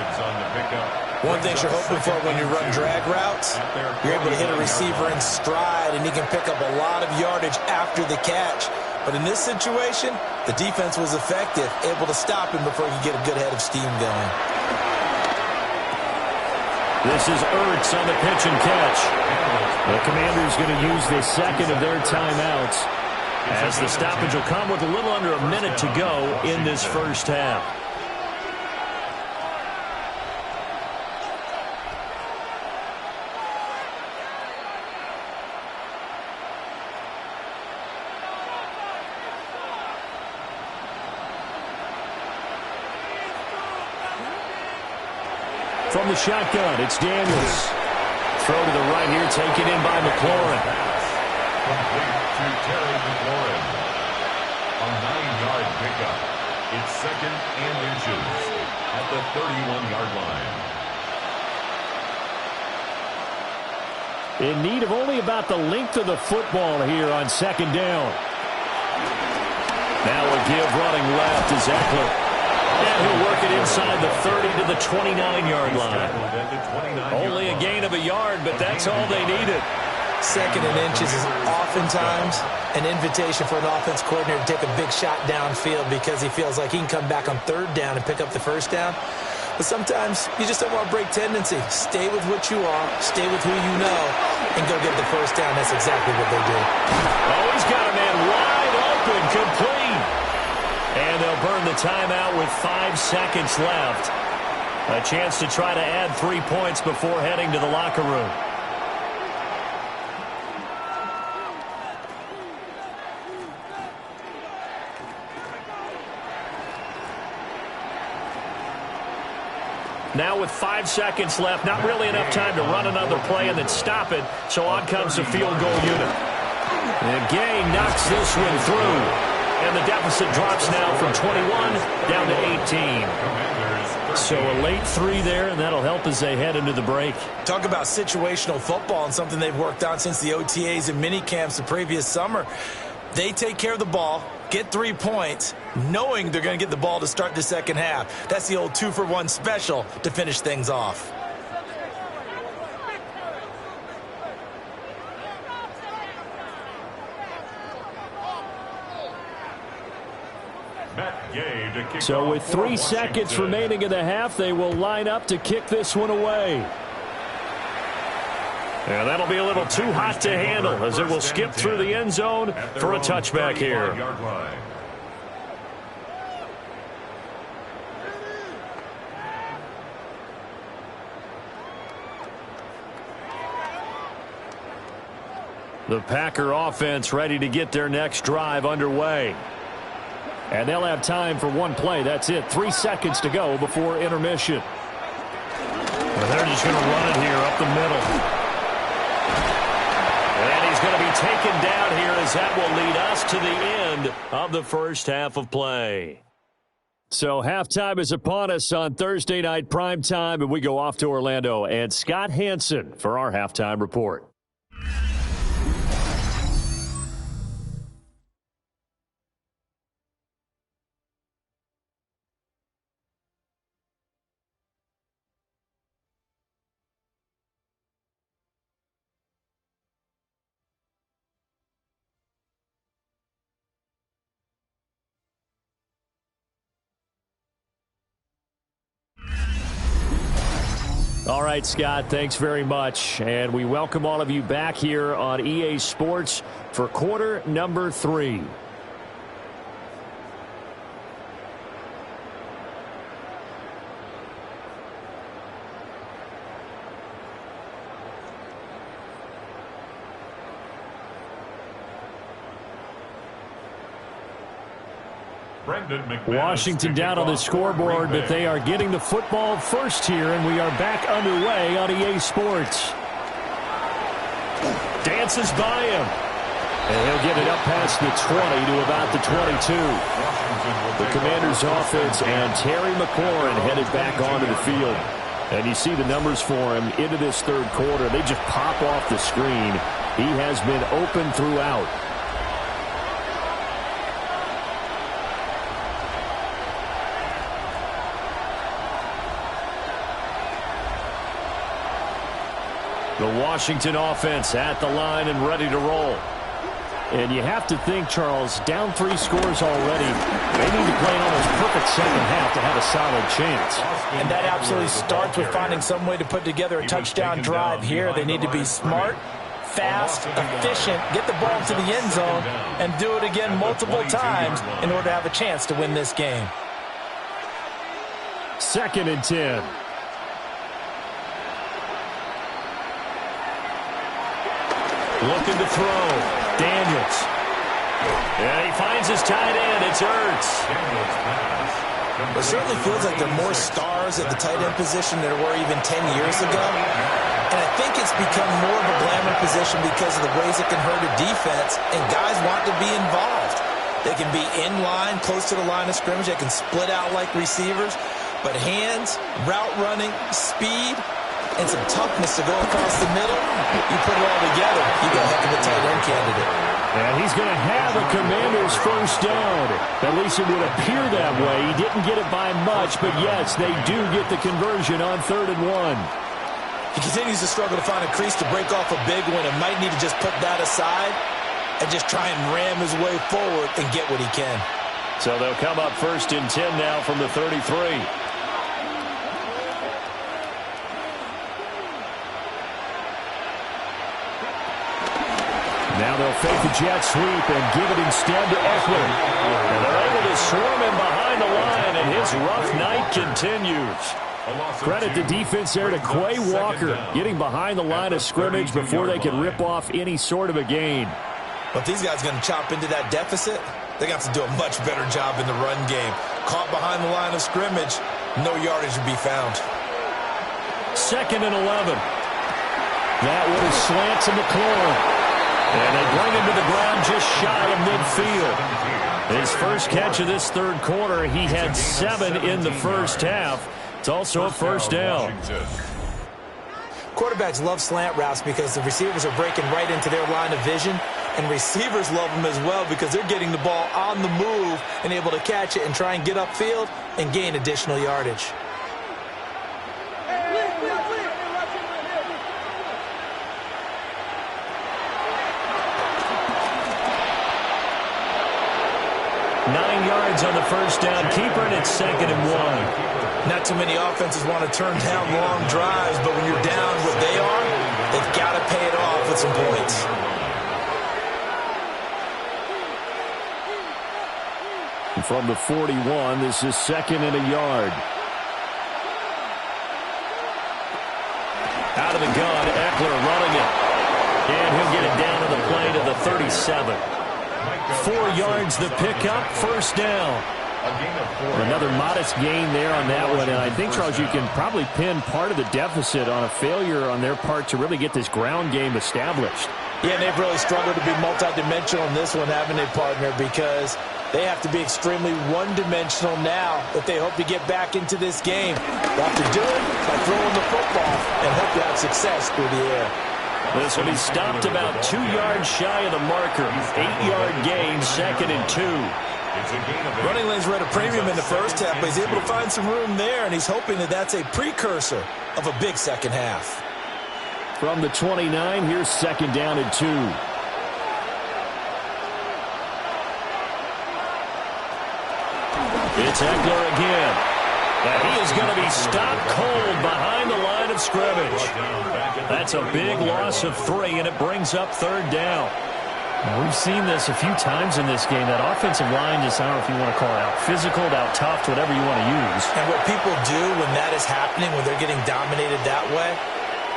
One thing you're hoping for when you run drag routes, you're able to hit a receiver in stride, and he can pick up a lot of yardage after the catch. But in this situation, the defense was effective, able to stop him before he could get a good head of steam going. This is Ertz on the pitch and catch. The Commanders going to use the 2nd of their timeouts, as the stoppage will come with a little under a minute to go in this 1st half. From the shotgun, it's Daniels. Throw to the right here, taken in by McLaurin. Complete to Terry McLaurin. A 9-yard pickup. It's 2nd and inches at the 31-yard line. In need of only about the length of the football here on 2nd down. Now a give running left is Eckler. And he'll work it inside the 30 to the 29-yard line. Only a gain of a yard, but that's all they needed. 2nd and inches is oftentimes an invitation for an offense coordinator to take a big shot downfield because he feels like he can come back on 3rd down and pick up the 1st down. But sometimes you just don't want to break tendency. Stay with what you are, stay with who you know, and go get the 1st down. That's exactly what they did. Oh, he's got a man wide open, complete. And they'll burn the timeout with 5 seconds left. A chance to try to add 3 points before heading to the locker room. Now with 5 seconds left, not really enough time to run another play and then stop it, so on comes the field goal unit. And Gang knocks this one through. And the deficit drops now from 21 down to 18. So a late 3 there, and that'll help as they head into the break. Talk about situational football and something they've worked on since the OTAs and mini camps the previous summer. They take care of the ball, get 3 points, knowing they're going to get the ball to start the 2nd half. That's the old 2-for-1 special to finish things off. So with 3 seconds remaining in the half, they will line up to kick this one away. And that'll be a little too hot to handle as it will skip through the end zone for a touchback here. The Packer offense ready to get their next drive underway. And they'll have time for one play. That's it. 3 seconds to go before intermission. Well, they're just going to run it here up the middle. And he's going to be taken down here as that will lead us to the end of the first half of play. So halftime is upon us on Thursday night primetime, and we go off to Orlando. And Scott Hansen for our halftime report. All right, Scott, thanks very much. And we welcome all of you back here on EA Sports for quarter number 3. Washington down on the scoreboard, but they are getting the football first here, and we are back underway on EA Sports. Dances by him. And he'll get it up past the 20 to about the 22. The Commanders' offense and Terry McLaurin headed back onto the field. And you see the numbers for him into this third quarter. They just pop off the screen. He has been open throughout. The Washington offense at the line and ready to roll. And you have to think, Charles, down 3 scores already. They need to play an almost perfect second half to have a solid chance. And that absolutely starts with finding some way to put together a touchdown drive here. They need to be smart, fast, efficient, get the ball to the end zone, and do it again multiple times in order to have a chance to win this game. 2nd and 10. Looking to throw. Daniels. Yeah, he finds his tight end. It's Ertz. It certainly feels like there are more stars at the tight end position than there were even 10 years ago. And I think it's become more of a glamour position because of the ways it can hurt a defense, and guys want to be involved. They can be in line, close to the line of scrimmage. They can split out like receivers. But hands, route running, speed, and some toughness to go across the middle, you put it all together, you got a heck of a tight end candidate. And he's going to have a Commander's first down. At least it would appear that way. He didn't get it by much, but yes, they do get the conversion on 3rd and 1. He continues to struggle to find a crease to break off a big one and might need to just put that aside and just try and ram his way forward and get what he can. So they'll come up 1st and 10 now from the 33. Now they'll fake the jet sweep and give it instead to Eckler. And they're able to swarm him behind the line, and his rough night continues. Credit the defense there to Quay Walker, getting behind the line of scrimmage before they can rip off any sort of a gain. But if these guys are going to chop into that deficit, they got to do a much better job in the run game. Caught behind the line of scrimmage, no yardage to be found. 2nd and 11. That one is slant to McLaurin. And they bring him to the ground just shy of midfield. His first catch of this third quarter, he had 7 in the first half. It's also a first down. Quarterbacks love slant routes because the receivers are breaking right into their line of vision, and receivers love them as well because they're getting the ball on the move and able to catch it and try and get upfield and gain additional yardage. 9 yards on the first down. Keeper, and it's 2nd and 1. Not too many offenses want to turn down long drives, but when you're down what they are, they've got to pay it off with some points. And from the 41, this is 2nd and a yard. Out of the gun, Eckler running it. And he'll get it down to the play to the 37. 4 yards the pickup, first down. Another modest gain there on that one. And I think, Charles, you can probably pin part of the deficit on a failure on their part to really get this ground game established. Yeah, and they've really struggled to be multidimensional in this one, haven't they, partner? Because they have to be extremely one-dimensional now if they hope to get back into this game. They have to do it by throwing the football and hope to have success through the air. This will be stopped about 2 yards shy of the marker. 8-yard gain, 2nd and 2. Running lanes were at a premium in the first half, but he's able to find some room there, and he's hoping that that's a precursor of a big second half. From the 29, here's 2nd down and 2. It's Eckler again. And he is going to be stopped cold behind the line of scrimmage. That's a big loss of 3, and it brings up 3rd down. We've seen this a few times in this game. That offensive line just, I don't know if you want to call it out physical, out tough, whatever you want to use. And what people do when that is happening, when they're getting dominated that way,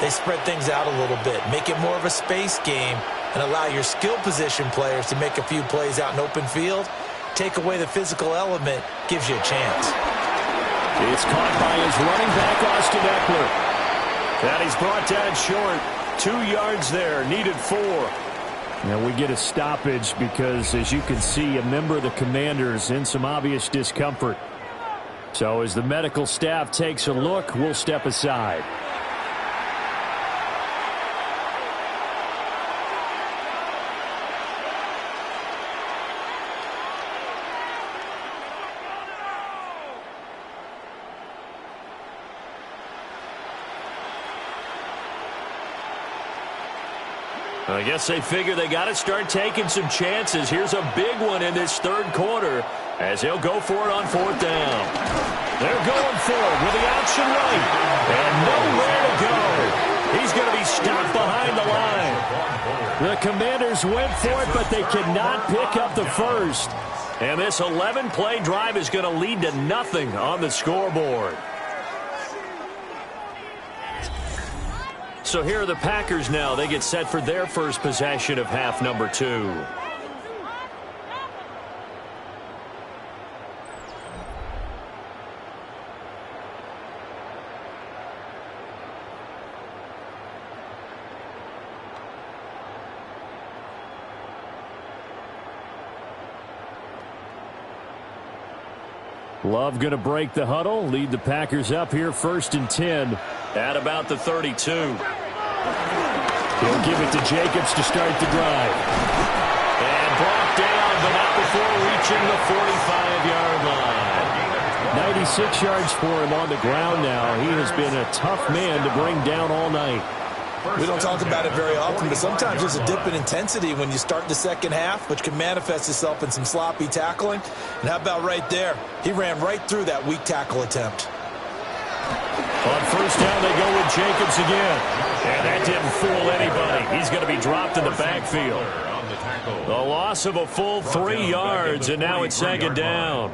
they spread things out a little bit, make it more of a space game, and allow your skill position players to make a few plays out in open field. Take away the physical element, gives you a chance. It's caught by his running back, Austin Eckler. And he's brought down short. 2 yards there, needed 4. Now we get a stoppage because, as you can see, a member of the Commanders in some obvious discomfort. So as the medical staff takes a look, we'll step aside. I guess they figure they got to start taking some chances. Here's a big one in this 3rd quarter as he'll go for it on 4th down. They're going for it with the option right. And nowhere to go. He's going to be stopped behind the line. The Commanders went for it, but they cannot pick up the first. And this 11-play drive is going to lead to nothing on the scoreboard. So here are the Packers now. They get set for their first possession of half number 2. Love going to break the huddle, lead the Packers up here 1st and 10. At about the 32. He'll give it to Jacobs to start the drive. And brought down, but not before reaching the 45-yard line. 96 yards for him on the ground now. He has been a tough man to bring down all night. We don't talk about it very often, but sometimes there's a dip in intensity when you start the second half, which can manifest itself in some sloppy tackling. And how about right there? He ran right through that weak tackle attempt. On 1st down, they go with Jacobs again. And that didn't fool anybody. He's going to be dropped in the backfield. The loss of a full 3 yards, and now it's 2nd down.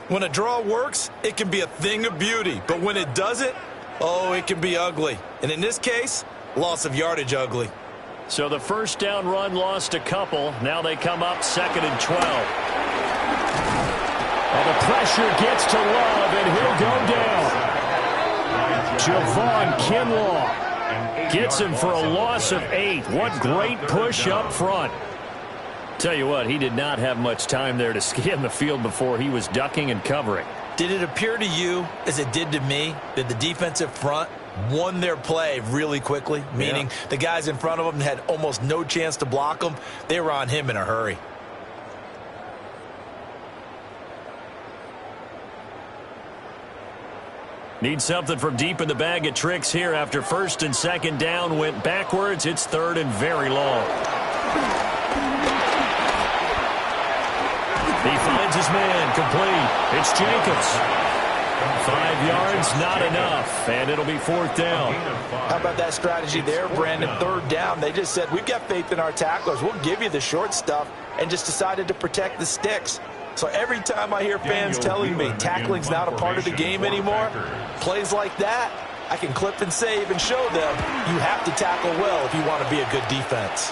When a draw works, it can be a thing of beauty. But when it doesn't, oh, it can be ugly. And in this case, loss of yardage ugly. So the 1st down run lost a couple. Now they come up 2nd and 12. And the pressure gets to Love, and he'll go down. Javon Kinlaw gets him for a loss of 8. What great push up front. Tell you what, he did not have much time there to scan the field before he was ducking and covering. Did it appear to you, as it did to me, that the defensive front won their play really quickly? Meaning the guys in front of them had almost no chance to block him. They were on him in a hurry. Need something from deep in the bag of tricks here after 1st and 2nd down went backwards. It's 3rd and very long. He finds his man, complete. It's Jacobs. 5 yards, not enough, and it'll be 4th down. How about that strategy there, Brandon? 3rd down. They just said, we've got faith in our tacklers. We'll give you the short stuff, and just decided to protect the sticks. So every time I hear fans telling me tackling's not a part of the game anymore, plays like that, I can clip and save and show them you have to tackle well if you want to be a good defense.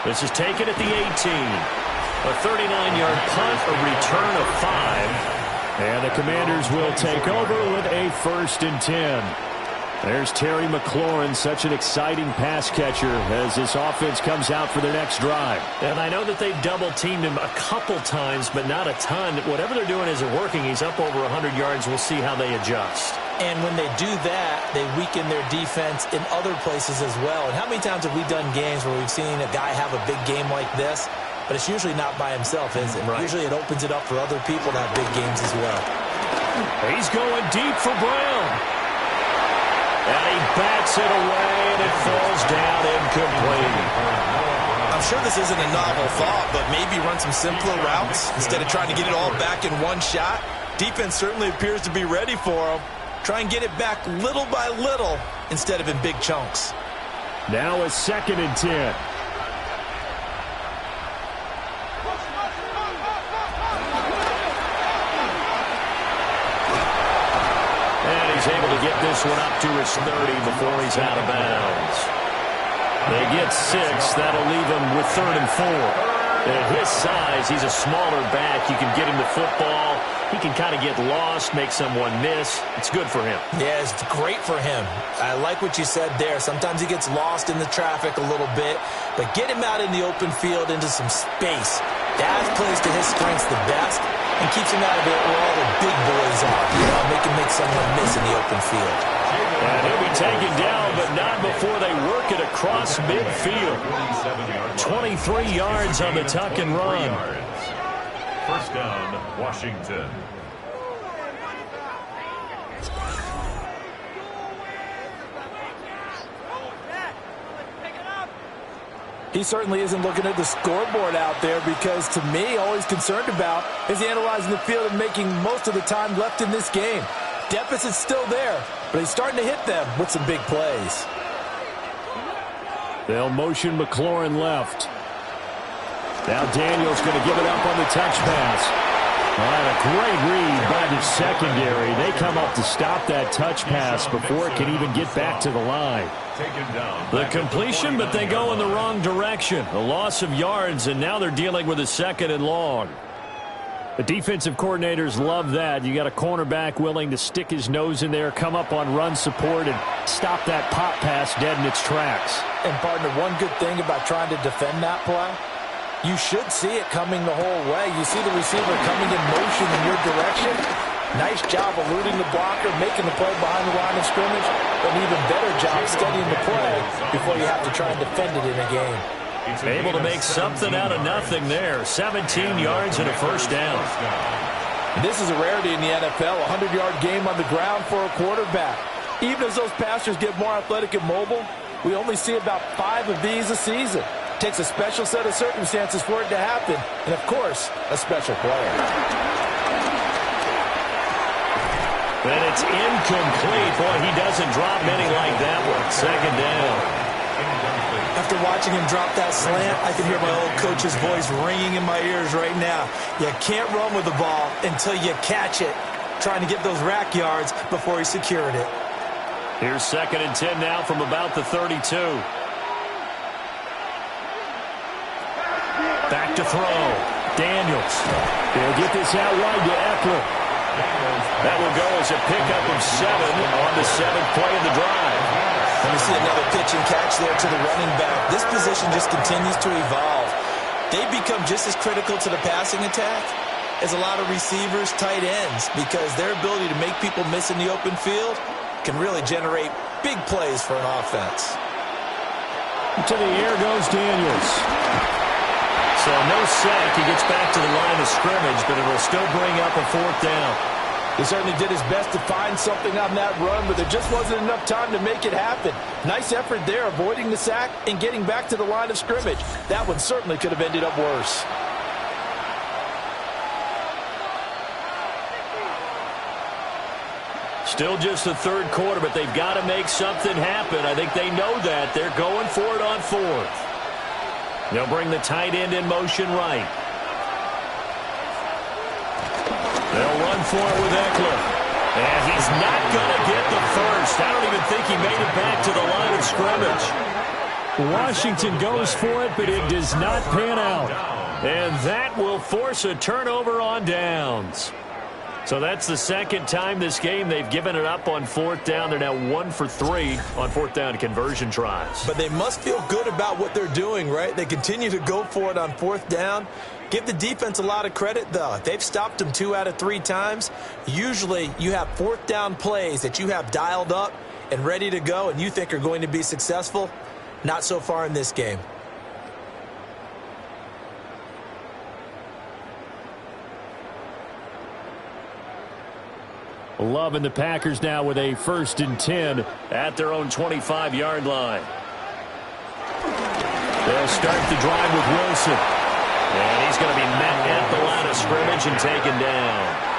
This is taken at the 18. A 39-yard punt, a return of 5. And the Commanders will take over with a 1st and 10. There's Terry McLaurin, such an exciting pass catcher as this offense comes out for their next drive. And I know that they've double-teamed him a couple times, but not a ton. Whatever they're doing isn't working. He's up over 100 yards. We'll see how they adjust. And when they do that, they weaken their defense in other places as well. And how many times have we done games where we've seen a guy have a big game like this? But it's usually not by himself, is it? Right. Usually it opens it up for other people to have big games as well. He's going deep for Brown. And he bats it away, and it falls down incomplete. I'm sure this isn't a novel thought, but maybe run some simpler routes instead of trying to get it all back in one shot. Defense certainly appears to be ready for him. Try and get it back little by little instead of in big chunks. Now a 2nd and 10. He's able to get this one up to his 30 before he's out of bounds. They get 6. That'll leave him with 3rd and 4. At his size, he's a smaller back. You can get him the football. He can kind of get lost, make someone miss. It's good for him. Yeah, it's great for him. I like what you said there. Sometimes he gets lost in the traffic a little bit, but get him out in the open field into some space. That plays to his strengths the best and keeps him out of it where all the big boys are. You know, make someone miss in the open field. And he'll be taken down, but not before they work it across midfield. 23 yards on the tuck and run. 1st down, Washington. He certainly isn't looking at the scoreboard out there because, to me, all he's concerned about is analyzing the field and making most of the time left in this game. Deficit's still there, but he's starting to hit them with some big plays. They'll motion McLaurin left. Now Daniels going to give it up on the touch pass. All right, a great read by the secondary. They come up to stop that touch pass before it can even get back to the line. The completion, but they go in the wrong direction. A loss of yards, and now they're dealing with a 2nd and long. The defensive coordinators love that. You got a cornerback willing to stick his nose in there, come up on run support, and stop that pop pass dead in its tracks. And, partner, one good thing about trying to defend that play, you should see it coming the whole way. You see the receiver coming in motion in your direction. Nice job eluding the blocker, making the play behind the line of scrimmage. An even better job studying the play before you have to try and defend it in a game. Able to make something out of nothing there. 17 yards and a 1st down. This is a rarity in the NFL, a 100-yard game on the ground for a quarterback. Even as those passers get more athletic and mobile, we only see about 5 of these a season. It takes a special set of circumstances for it to happen, and, of course, a special player. And it's incomplete. Boy, he doesn't drop many like that one. 2nd down. After watching him drop that slant, I can hear my old coach's voice ringing in my ears right now. You can't run with the ball until you catch it. Trying to get those rack yards before he secured it. Here's 2nd and 10 now from about the 32. Back to throw. Daniels. They'll get this out wide to Eckler. That will go as a pickup of 7 on the 7th play of the drive. Let me see another pitch and catch there to the running back. This position just continues to evolve. They become just as critical to the passing attack as a lot of receivers, tight ends, because their ability to make people miss in the open field can really generate big plays for an offense. To the air goes Daniels. So no sack. He gets back to the line of scrimmage, but it will still bring up a 4th down. He certainly did his best to find something on that run, but there just wasn't enough time to make it happen. Nice effort there, avoiding the sack and getting back to the line of scrimmage. That one certainly could have ended up worse. Still just the third quarter, but they've got to make something happen. I think they know that. They're going for it on fourth. They'll bring the tight end in motion right. They'll run for it with Eckler. And he's not going to get the first. I don't even think he made it back to the line of scrimmage. Washington goes for it, but it does not pan out. And that will force a turnover on downs. So that's the second time this game they've given it up on fourth down. They're now 1 for 3 on fourth down conversion tries. But they must feel good about what they're doing, right? They continue to go for it on fourth down. Give the defense a lot of credit, though. They've stopped them 2 out of 3 times. Usually you have fourth down plays that you have dialed up and ready to go and you think are going to be successful. Not so far in this game. Loving the Packers now with a 1st and 10 at their own 25-yard line. They'll start the drive with Wilson. And he's going to be met at the line of scrimmage and taken down.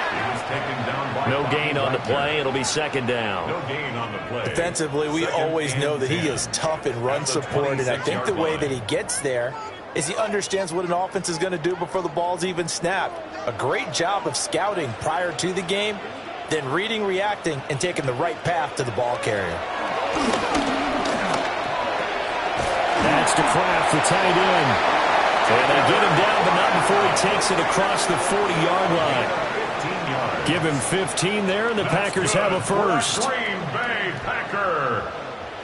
No gain on the play. It'll be second down. No gain on the play. Defensively, we always know that he is tough in run support, and I think the way that he gets there is he understands what an offense is going to do before the ball's even snapped. A great job of scouting prior to the game, then reading, reacting, and taking the right path to the ball carrier. That's to Kraft, the tight end. And they get him down, but not before he takes it across the 40-yard line. Give him 15 there, and the Packers have a first. Green Bay Packer.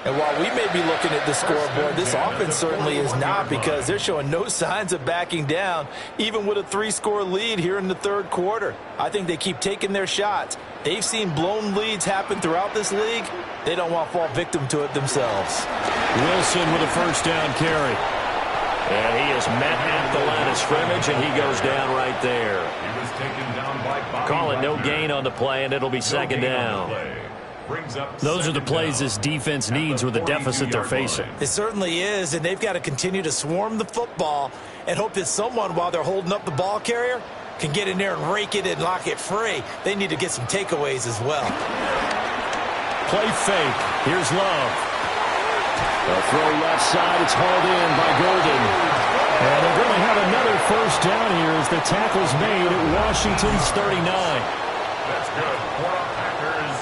And while we may be looking at the scoreboard, this offense certainly is not, because they're showing no signs of backing down, even with a 3-score lead here in the third quarter. I think they keep taking their shots. They've seen blown leads happen throughout this league. They don't want to fall victim to it themselves. Wilson with a first down carry. And he is met at the line of scrimmage, and he goes down right there. He was taken down by Bobby. Call it no gain on the play, and it'll be second down. Those are the plays this defense needs with the deficit they're facing. It certainly is, and they've got to continue to swarm the football and hope that someone, while they're holding up the ball carrier, can get in there and rake it and lock it free. They need to get some takeaways as well. Play fake. Here's Love. A throw left side. It's hauled in by Golden. And they're going to have another first down here as the tackle's made at Washington's 39. That's good. Packers,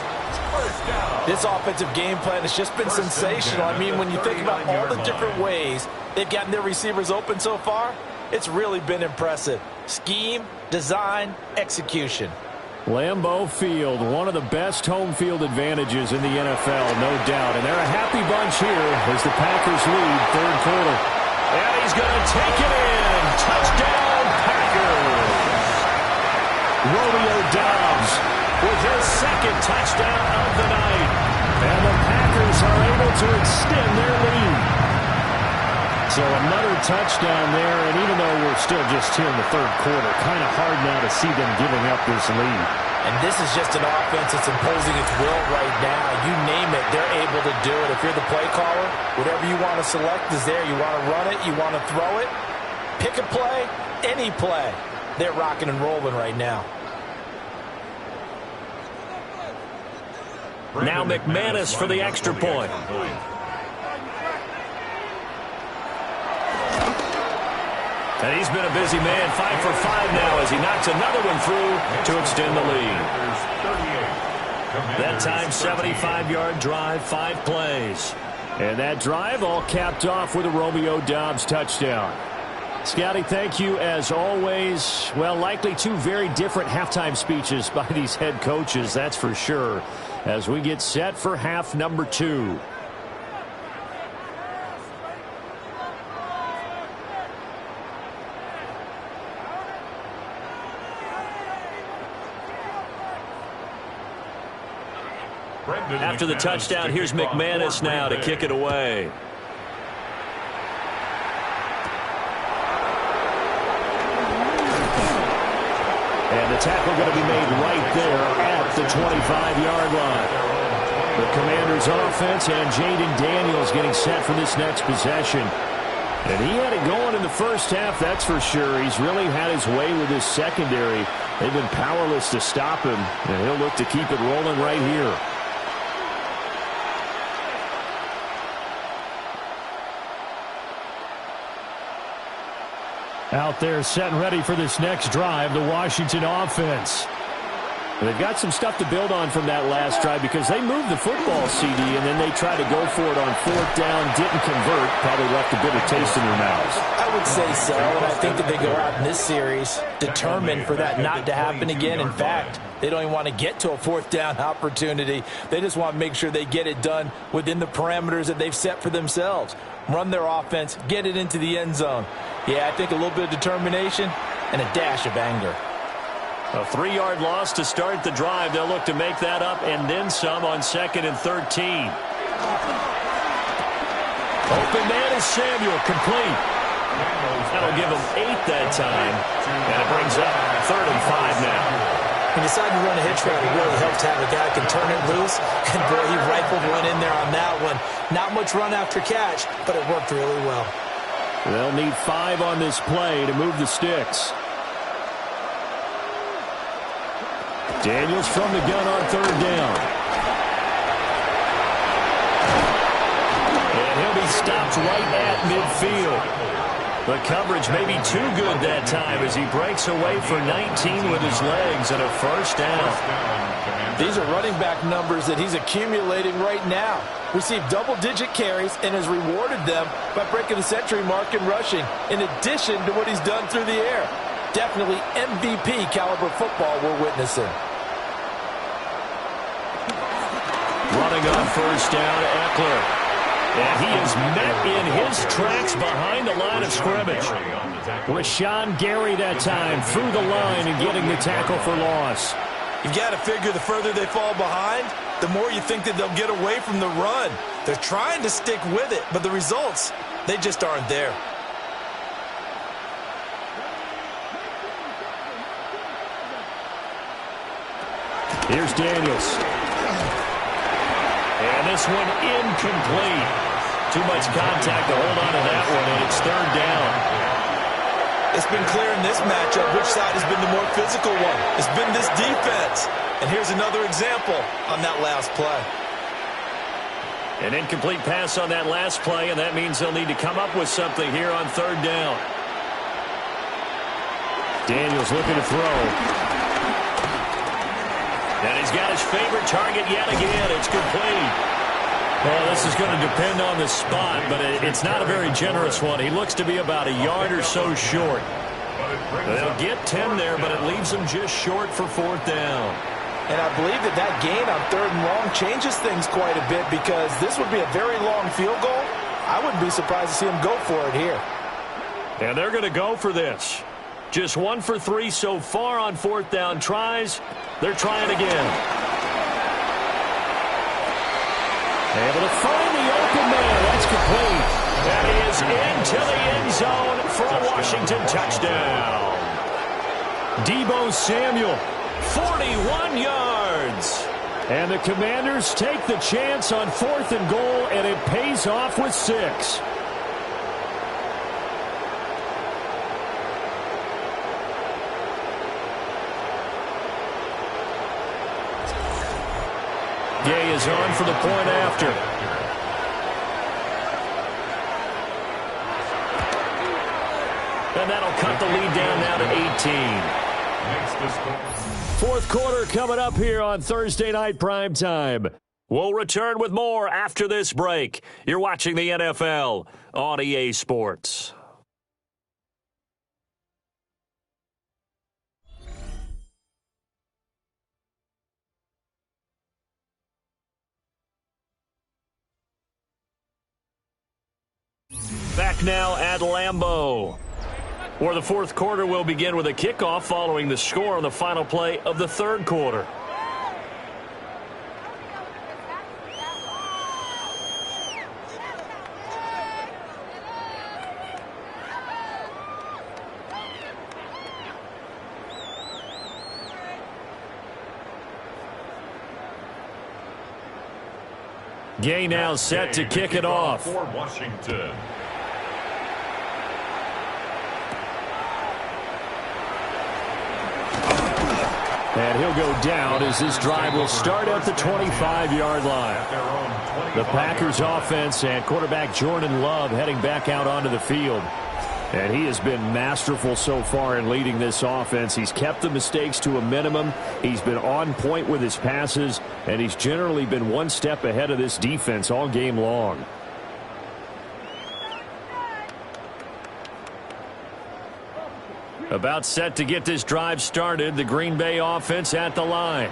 first down. This offensive game plan has just been sensational. I mean, when you think about all the different ways they've gotten their receivers open so far, it's really been impressive. Scheme, design, execution. Lambeau Field, one of the best home field advantages in the NFL, no doubt. And they're a happy bunch here as the Packers lead third quarter. And he's going to take it in. Touchdown, Packers. Romeo Doubs with his second touchdown of the night. And the Packers are able to extend their lead. So another touchdown there, and even though we're still just here in the third quarter, kind of hard now to see them giving up this lead. And this is just an offense that's imposing its will right now. You name it, they're able to do it. If you're the play caller, whatever you want to select is there. You want to run it, you want to throw it, pick a play, any play. They're rocking and rolling right now. Now McManus for the extra point. And he's been a busy man, 5 for 5 now as he knocks another one through to extend the lead. That time, 75-yard drive, 5 plays. And that drive all capped off with a Romeo Doubs touchdown. Scotty, thank you as always. Well, likely 2 very different halftime speeches by these head coaches, that's for sure, as we get set for half number 2. After the touchdown, here's McManus now to kick it away. And the tackle going to be made right there at the 25-yard line. The Commanders' offense and Jaden Daniels getting set for this next possession. And he had it going in the first half, that's for sure. He's really had his way with his secondary. They've been powerless to stop him, and he'll look to keep it rolling right here. Out there set and ready for this next drive, the Washington offense. They've got some stuff to build on from that last drive because they moved the football, CD, and then they tried to go for it on 4th down, didn't convert, probably left a bitter taste in their mouths. I would say so, and I think that they go out in this series determined for that not to happen again. In fact, they don't even want to get to a 4th down opportunity. They just want to make sure they get it done within the parameters that they've set for themselves. Run their offense, get it into the end zone. Yeah, I think a little bit of determination and a dash of anger. A 3-yard loss to start the drive. They'll look to make that up and then some on 2nd and 13. Open man is Samuel, complete. That'll give him 8 that time. And it brings up 3rd and 5 now. When you decide to run a hitch route, it really helps to have a guy who can turn it loose. And, boy, he rifled one in there on that one. Not much run after catch, but it worked really well. They'll need 5 on this play to move the sticks. Daniels from the gun on 3rd down. And he'll be stopped right at midfield. The coverage may be too good that time as he breaks away for 19 with his legs and a 1st down. These are running back numbers that he's accumulating right now. Received double-digit carries and has rewarded them by breaking the century mark in rushing, in addition to what he's done through the air. Definitely MVP caliber football we're witnessing. Running on 1st down, Eckler. And he is met in his tracks behind the line of scrimmage. Rashawn Gary that time through the line and getting the tackle for loss. You've got to figure the further they fall behind, the more you think that they'll get away from the run. They're trying to stick with it, but the results, they just aren't there. Here's Daniels. And this one incomplete. Too much contact to hold on to that one, and it's 3rd down. It's been clear in this matchup which side has been the more physical one. It's been this defense. And here's another example on that last play. An incomplete pass on that last play, and that means they'll need to come up with something here on 3rd down. Daniels looking to throw. And he's got his favorite target yet again. It's complete. Well, this is going to depend on the spot, but it's not a very generous one. He looks to be about a yard or so short. They'll get 10 there, but it leaves them just short for 4th down. And I believe that gain on 3rd and long changes things quite a bit because this would be a very long field goal. I wouldn't be surprised to see him go for it here. And they're going to go for this. Just 1 for 3 so far on 4th down tries. They're trying again. Able to find the open man. That's complete. That is into the end zone for a Washington touchdown. Deebo Samuel, 41 yards. And the Commanders take the chance on 4th and goal, and it pays off with 6. Gay is on for the point after. And that'll cut the lead down now to 18. 4th quarter coming up here on Thursday Night Primetime. We'll return with more after this break. You're watching the NFL on EA Sports. Back now at Lambeau, where the 4th quarter will begin with a kickoff following the score on the final play of the 3rd quarter. Gay now set to kick it off. For Washington. And he'll go down as this drive will start at the 25-yard line. The Packers offense and quarterback Jordan Love heading back out onto the field. And he has been masterful so far in leading this offense. He's kept the mistakes to a minimum. He's been on point with his passes, and he's generally been one step ahead of this defense all game long. About set to get this drive started, the Green Bay offense at the line.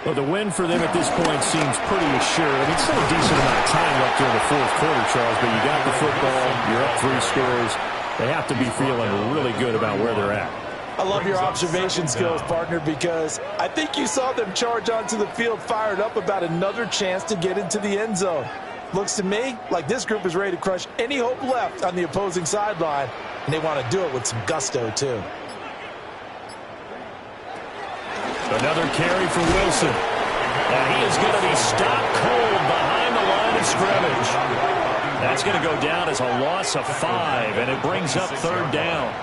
Well, the win for them at this point seems pretty assured. I mean, still a decent amount of time left during the fourth quarter, Charles, but you got the football, you're up 3 scores. They have to be feeling really good about where they're at. I love your observation skills, partner, because I think you saw them charge onto the field fired up about another chance to get into the end zone. Looks to me like this group is ready to crush any hope left on the opposing sideline, and they want to do it with some gusto, too. Another carry for Wilson. And he is going to be stopped cold behind the line of scrimmage. That's going to go down as a loss of 5, and it brings up 3rd down.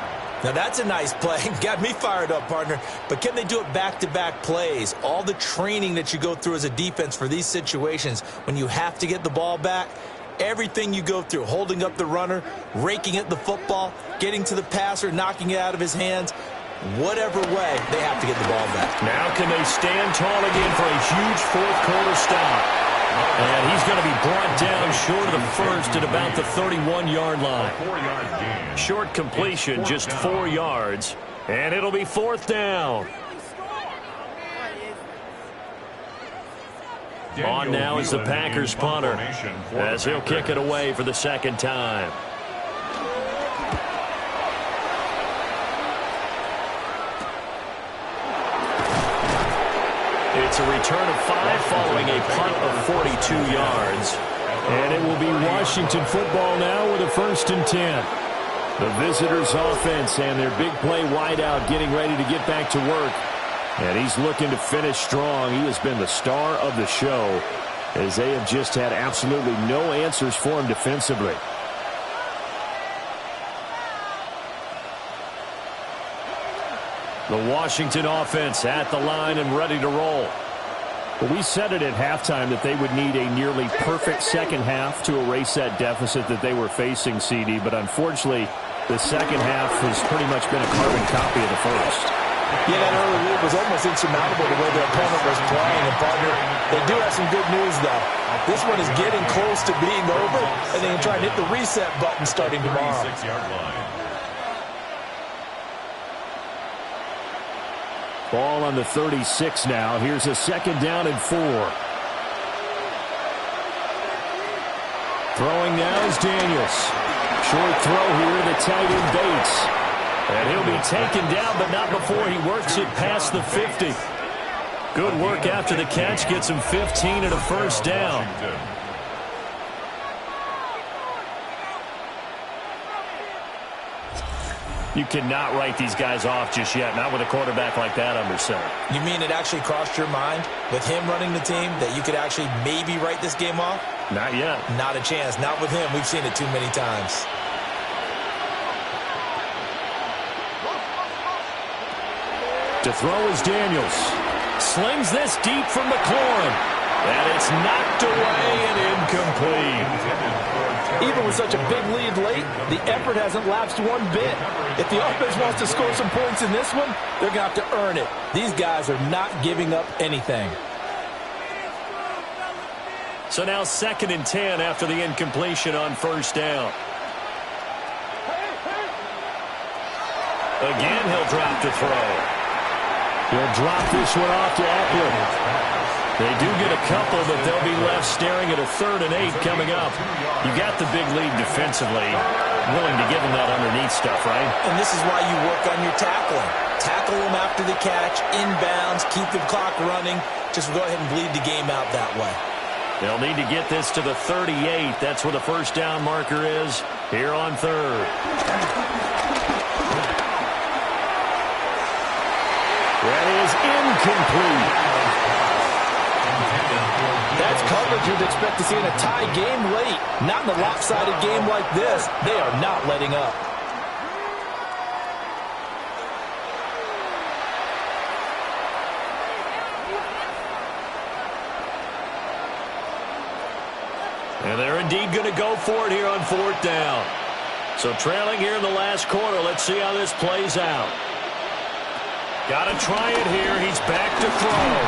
Now, that's a nice play. Got me fired up, partner. But can they do it back-to-back plays? All the training that you go through as a defense for these situations, when you have to get the ball back, everything you go through, holding up the runner, raking at the football, getting to the passer, knocking it out of his hands, whatever way, they have to get the ball back. Now can they stand tall again for a huge fourth-quarter stop? And he's going to be brought down short of the first at about the 31-yard line. Short completion, just 4 yards, and it'll be 4th down. On now is the Packers punter, as he'll kick it away for the 2nd time. It's a return of 5 following a punt of 42 yards. And it will be Washington football now with a 1st and 10. The visitors' offense and their big play wideout getting ready to get back to work. And he's looking to finish strong. He has been the star of the show, as they have just had absolutely no answers for him defensively. The Washington offense at the line and ready to roll. Well, we said it at halftime that they would need a nearly perfect second half to erase that deficit that they were facing, CD. But unfortunately, the second half has pretty much been a carbon copy of the first. Yeah, that early lead was almost insurmountable the way their opponent was playing. And, partner, they do have some good news, though. This one is getting close to being over, and they can try and hit the reset button starting tomorrow. 36-yard line. Ball on the 36 now. Here's a 2nd down and 4. Throwing now is Daniels. Short throw here to the tight end Bates. And he'll be taken down, but not before he works it past the 50. Good work after the catch. Gets him 15 and a 1st down. You cannot write these guys off just yet, not with a quarterback like that under center. You mean it actually crossed your mind with him running the team that you could actually maybe write this game off? Not yet. Not a chance. Not with him. We've seen it too many times. To throw is Daniels. Slings this deep from McLaurin. And it's knocked away and incomplete. Even with such a big lead late, the effort hasn't lapsed one bit. If the offense wants to score some points in this one, they're going to have to earn it. These guys are not giving up anything. So now 2nd and 10 after the incompletion on 1st down. Again, he'll drop to throw. He'll drop this one off to Eckler. They do get a couple, but they'll be left staring at a 3rd and 8 coming up. You got the big lead defensively, willing to give them that underneath stuff, right? And this is why you work on your tackling. Tackle them after the catch, inbounds, keep the clock running. Just go ahead and bleed the game out that way. They'll need to get this to the 38. That's where the 1st down marker is here on 3rd. That is incomplete. That's coverage you'd expect to see in a tie game late. Not in a lopsided game like this. They are not letting up. And they're indeed going to go for it here on 4th down. So trailing here in the last quarter. Let's see how this plays out. Got to try it here. He's back to throw.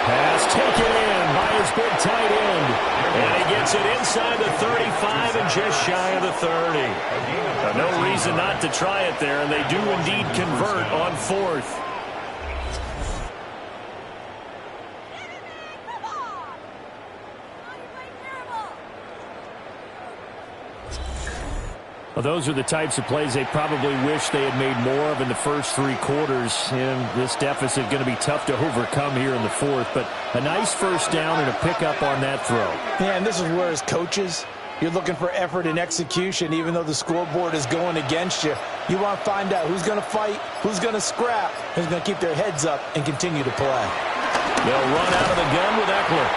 Pass taken in by his big tight end. And he gets it inside the 35 and just shy of the 30. No reason not to try it there, and they do indeed convert on fourth. Well, those are the types of plays they probably wish they had made more of in the first three quarters. And this deficit going to be tough to overcome here in the fourth. But a nice first down and a pickup on that throw. Yeah, and this is where as coaches, you're looking for effort and execution. Even though the scoreboard is going against you, you want to find out who's going to fight, who's going to scrap, who's going to keep their heads up and continue to play. They'll run out of the gun with Eckler.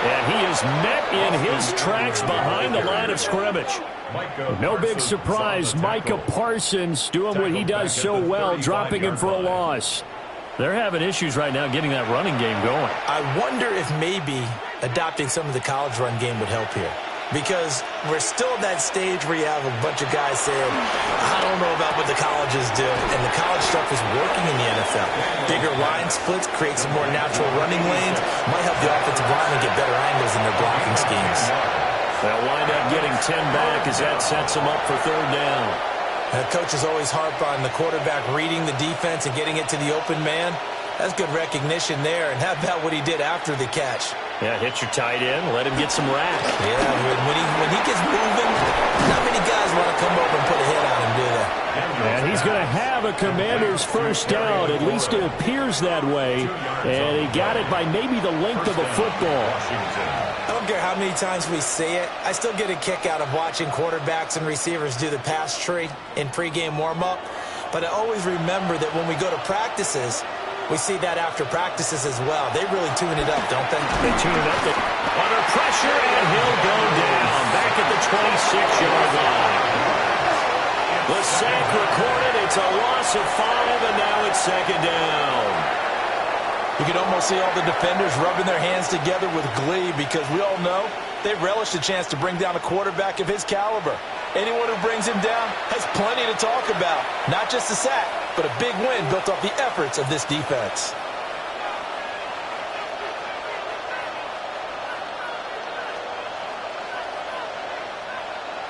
And he is met in his tracks behind the line of scrimmage. No big surprise. Micah Parsons doing what he does so well, dropping him for a loss. They're having issues right now getting that running game going. I wonder if maybe adopting some of the college run game would help here. Because we're still at that stage where you have a bunch of guys saying, I don't know about what the colleges do. And the college stuff is working in the NFL. Bigger line splits, create some more natural running lanes, might help the offensive linemen get better angles in their blocking schemes. They'll wind up getting 10 back as that sets them up for third down. Coaches always harp on the quarterback reading the defense and getting it to the open man. That's good recognition there. And how about what he did after the catch? Yeah, hit your tight end, let him get some rack. Yeah, when he gets moving, not many guys want to come over and put a hit on him, do they? And he's going to have a Commander's first down. At least it appears that way. And he got it by maybe the length of a football. I don't care how many times we say it. I still get a kick out of watching quarterbacks and receivers do the pass tree in pregame warm-up. But I always remember that when we go to practices, we see that after practices as well. They really tune it up, don't they? They tune it up. Under pressure, and he'll go down. Back at the 26-yard line. The sack recorded. It's a loss of 5, and now it's second down. You can almost see all the defenders rubbing their hands together with glee because we all know they relish the chance to bring down a quarterback of his caliber. Anyone who brings him down has plenty to talk about. Not just a sack, but a big win built off the efforts of this defense.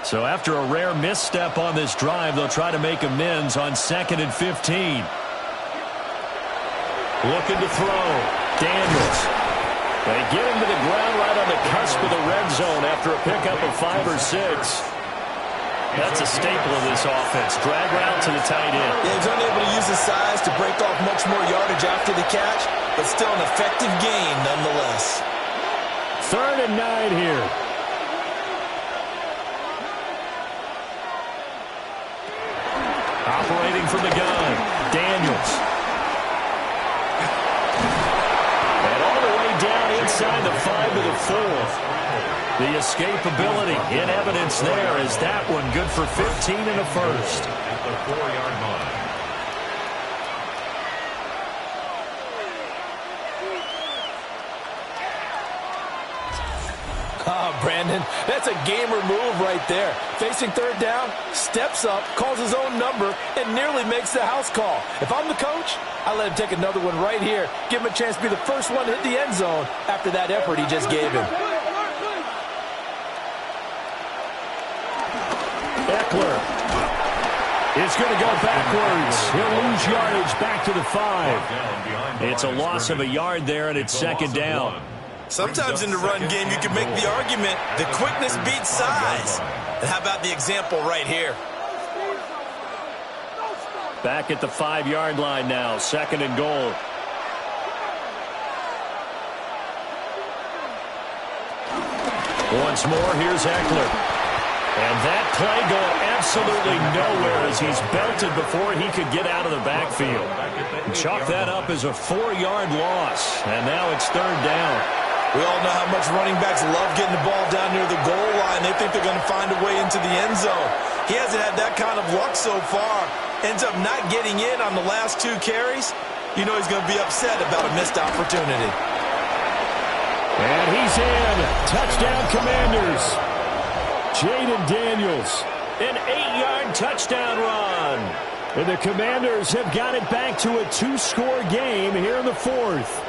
So after a rare misstep on this drive, they'll try to make amends on 2nd and 15. Looking to throw. Daniels. They get him to the ground right on the cusp of the red zone after a pickup of 5 or 6. That's a staple of this offense. Drag route to the tight end. Yeah, he's unable to use his size to break off much more yardage after the catch, but still an effective gain nonetheless. 3rd and 9 here. Operating from the gun. Daniels. And all the way down inside the 5 to the 4. The escapability in evidence there is that one good for 15 and a first. At the 4-yard line. Brandon, that's a gamer move right there. Facing third down, steps up, calls his own number, and nearly makes the house call. If I'm the coach, I let him take another one right here. Give him a chance to be the first one to hit the end zone after that effort he just gave him. Eckler is going to go backwards. He'll lose yardage back to the 5. It's a loss of a yard there, and it's second down. Sometimes in the run game, you can make the argument that quickness beats size. And how about the example right here? Back at the 5-yard line now, 2nd and goal. Once more, here's Eckler. And that play going absolutely nowhere as he's belted before he could get out of the backfield. Chalk that up as a 4-yard loss, and now it's third down. We all know how much running backs love getting the ball down near the goal line. They think they're going to find a way into the end zone. He hasn't had that kind of luck so far. Ends up not getting in on the last 2 carries. You know he's going to be upset about a missed opportunity. And he's in. Touchdown, Commanders. Jaden Daniels An 8-yard touchdown run. And the Commanders have got it back to a 2-score game here in the fourth.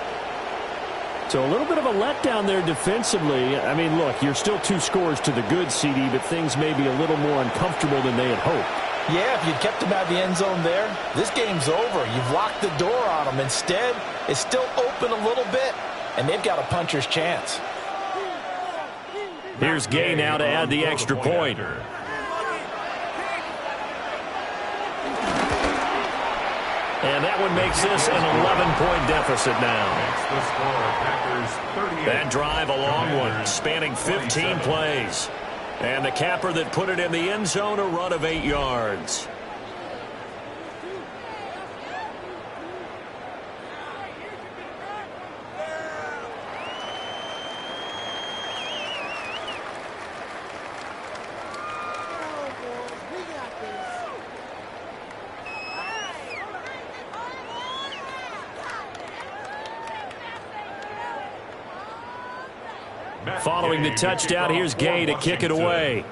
So a little bit of a letdown there defensively. I mean, look, you're still 2 scores to the good, CD, but things may be a little more uncomfortable than they had hoped. Yeah, if you'd kept them out of the end zone there, this game's over. You've locked the door on them. Instead, it's still open a little bit, and they've got a puncher's chance. Here's Gay now to add the extra point. And that one makes this an 11-point deficit now. That drive, a long one, spanning 15 plays. And the capper that put it in the end zone, a run of 8 yards. Following the touchdown, here's Gay to kick it away.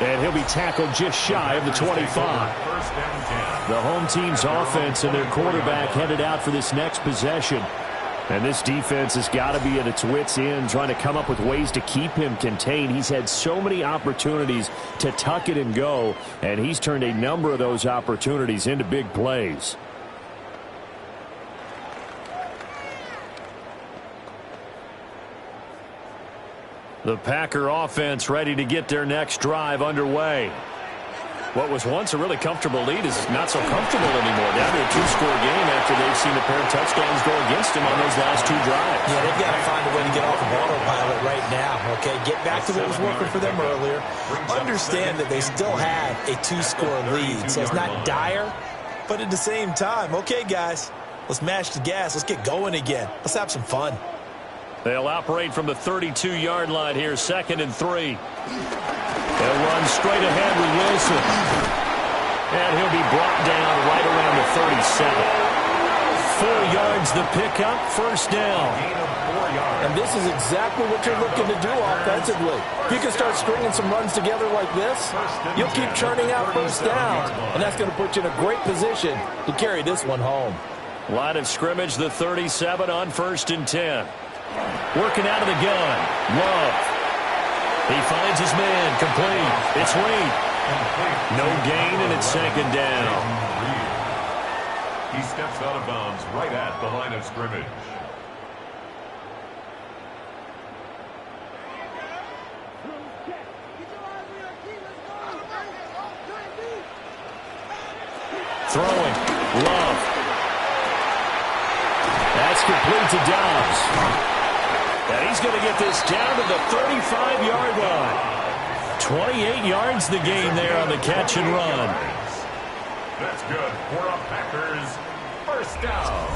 And he'll be tackled just shy of the 25. The home team's offense and their quarterback headed out for this next possession. And this defense has got to be at its wits' end, trying to come up with ways to keep him contained. He's had so many opportunities to tuck it and go, and he's turned a number of those opportunities into big plays. The Packer offense ready to get their next drive underway. What was once a really comfortable lead is not so comfortable anymore. Down to a 2-score game after they've seen a pair of touchdowns go against them on those last 2 drives. Yeah, they've got to find a way to get off of autopilot right now, okay? Get back to what was working for them earlier. Understand that they still have a 2-score lead, so it's not dire, but at the same time, okay, guys, let's mash the gas. Let's get going again. Let's have some fun. They'll operate from the 32-yard line here, 2nd and 3. They'll run straight ahead with Wilson. And he'll be brought down right around the 37. 4 yards the pickup, 1st down. And this is exactly what you're looking to do offensively. If you can start stringing some runs together like this, you'll keep churning out 1st downs. And that's going to put you in a great position to carry this one home. Line of scrimmage, the 37 on 1st and 10. Working out of the gun. Love. He finds his man. Complete. It's Reed. No gain, and it's 2nd down. He steps out of bounds right at the line of scrimmage. Throwing. Love. That's complete to Dobbs. And he's going to get this down to the 35-yard line. 28 yards the gain there on the catch and run. That's good for a Packers 1st down.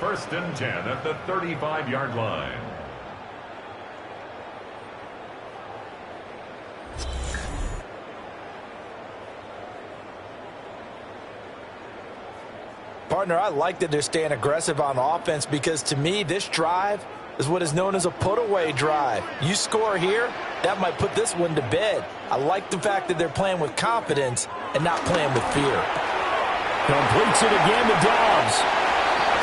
1st and 10 at the 35-yard line. Partner, I like that they're staying aggressive on offense because, to me, this drive is what is known as a put-away drive. You score here, that might put this one to bed. I like the fact that they're playing with confidence and not playing with fear. Completes it again to Dobbs.